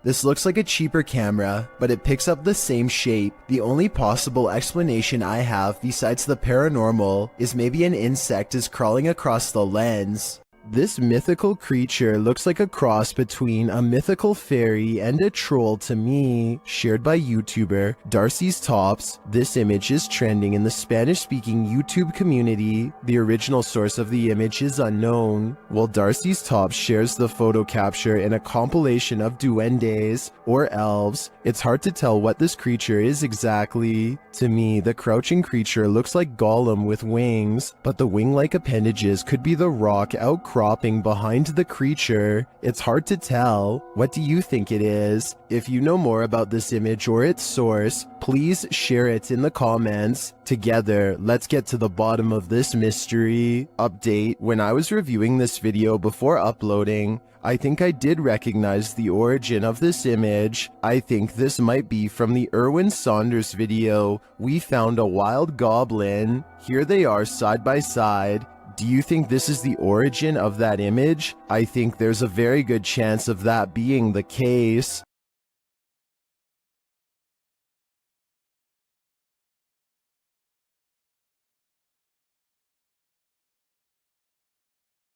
This looks like a cheaper camera, but it picks up the same shape. The only possible explanation I have besides the paranormal is maybe an insect is crawling across the lens. This mythical creature looks like a cross between a mythical fairy and a troll to me. Shared by YouTuber Darcy's Tops, this image is trending in the Spanish-speaking YouTube community. The original source of the image is unknown, while Darcy's Tops shares the photo capture in a compilation of duendes, or elves. It's hard to tell what this creature is exactly. To me, the crouching creature looks like Gollum with wings, but the wing-like appendages could be the rock outcropping behind the creature. It's hard to tell. What do you think it is? If you know more about this image or its source, please share it in the comments. Together, let's get to the bottom of this mystery. Update: when I was reviewing this video before uploading, I think I did recognize the origin of this image. I think this might be from the Erwin Saunders video, We Found a Wild Goblin. Here they are side by side. Do you think this is the origin of that image? I think there's a very good chance of that being the case.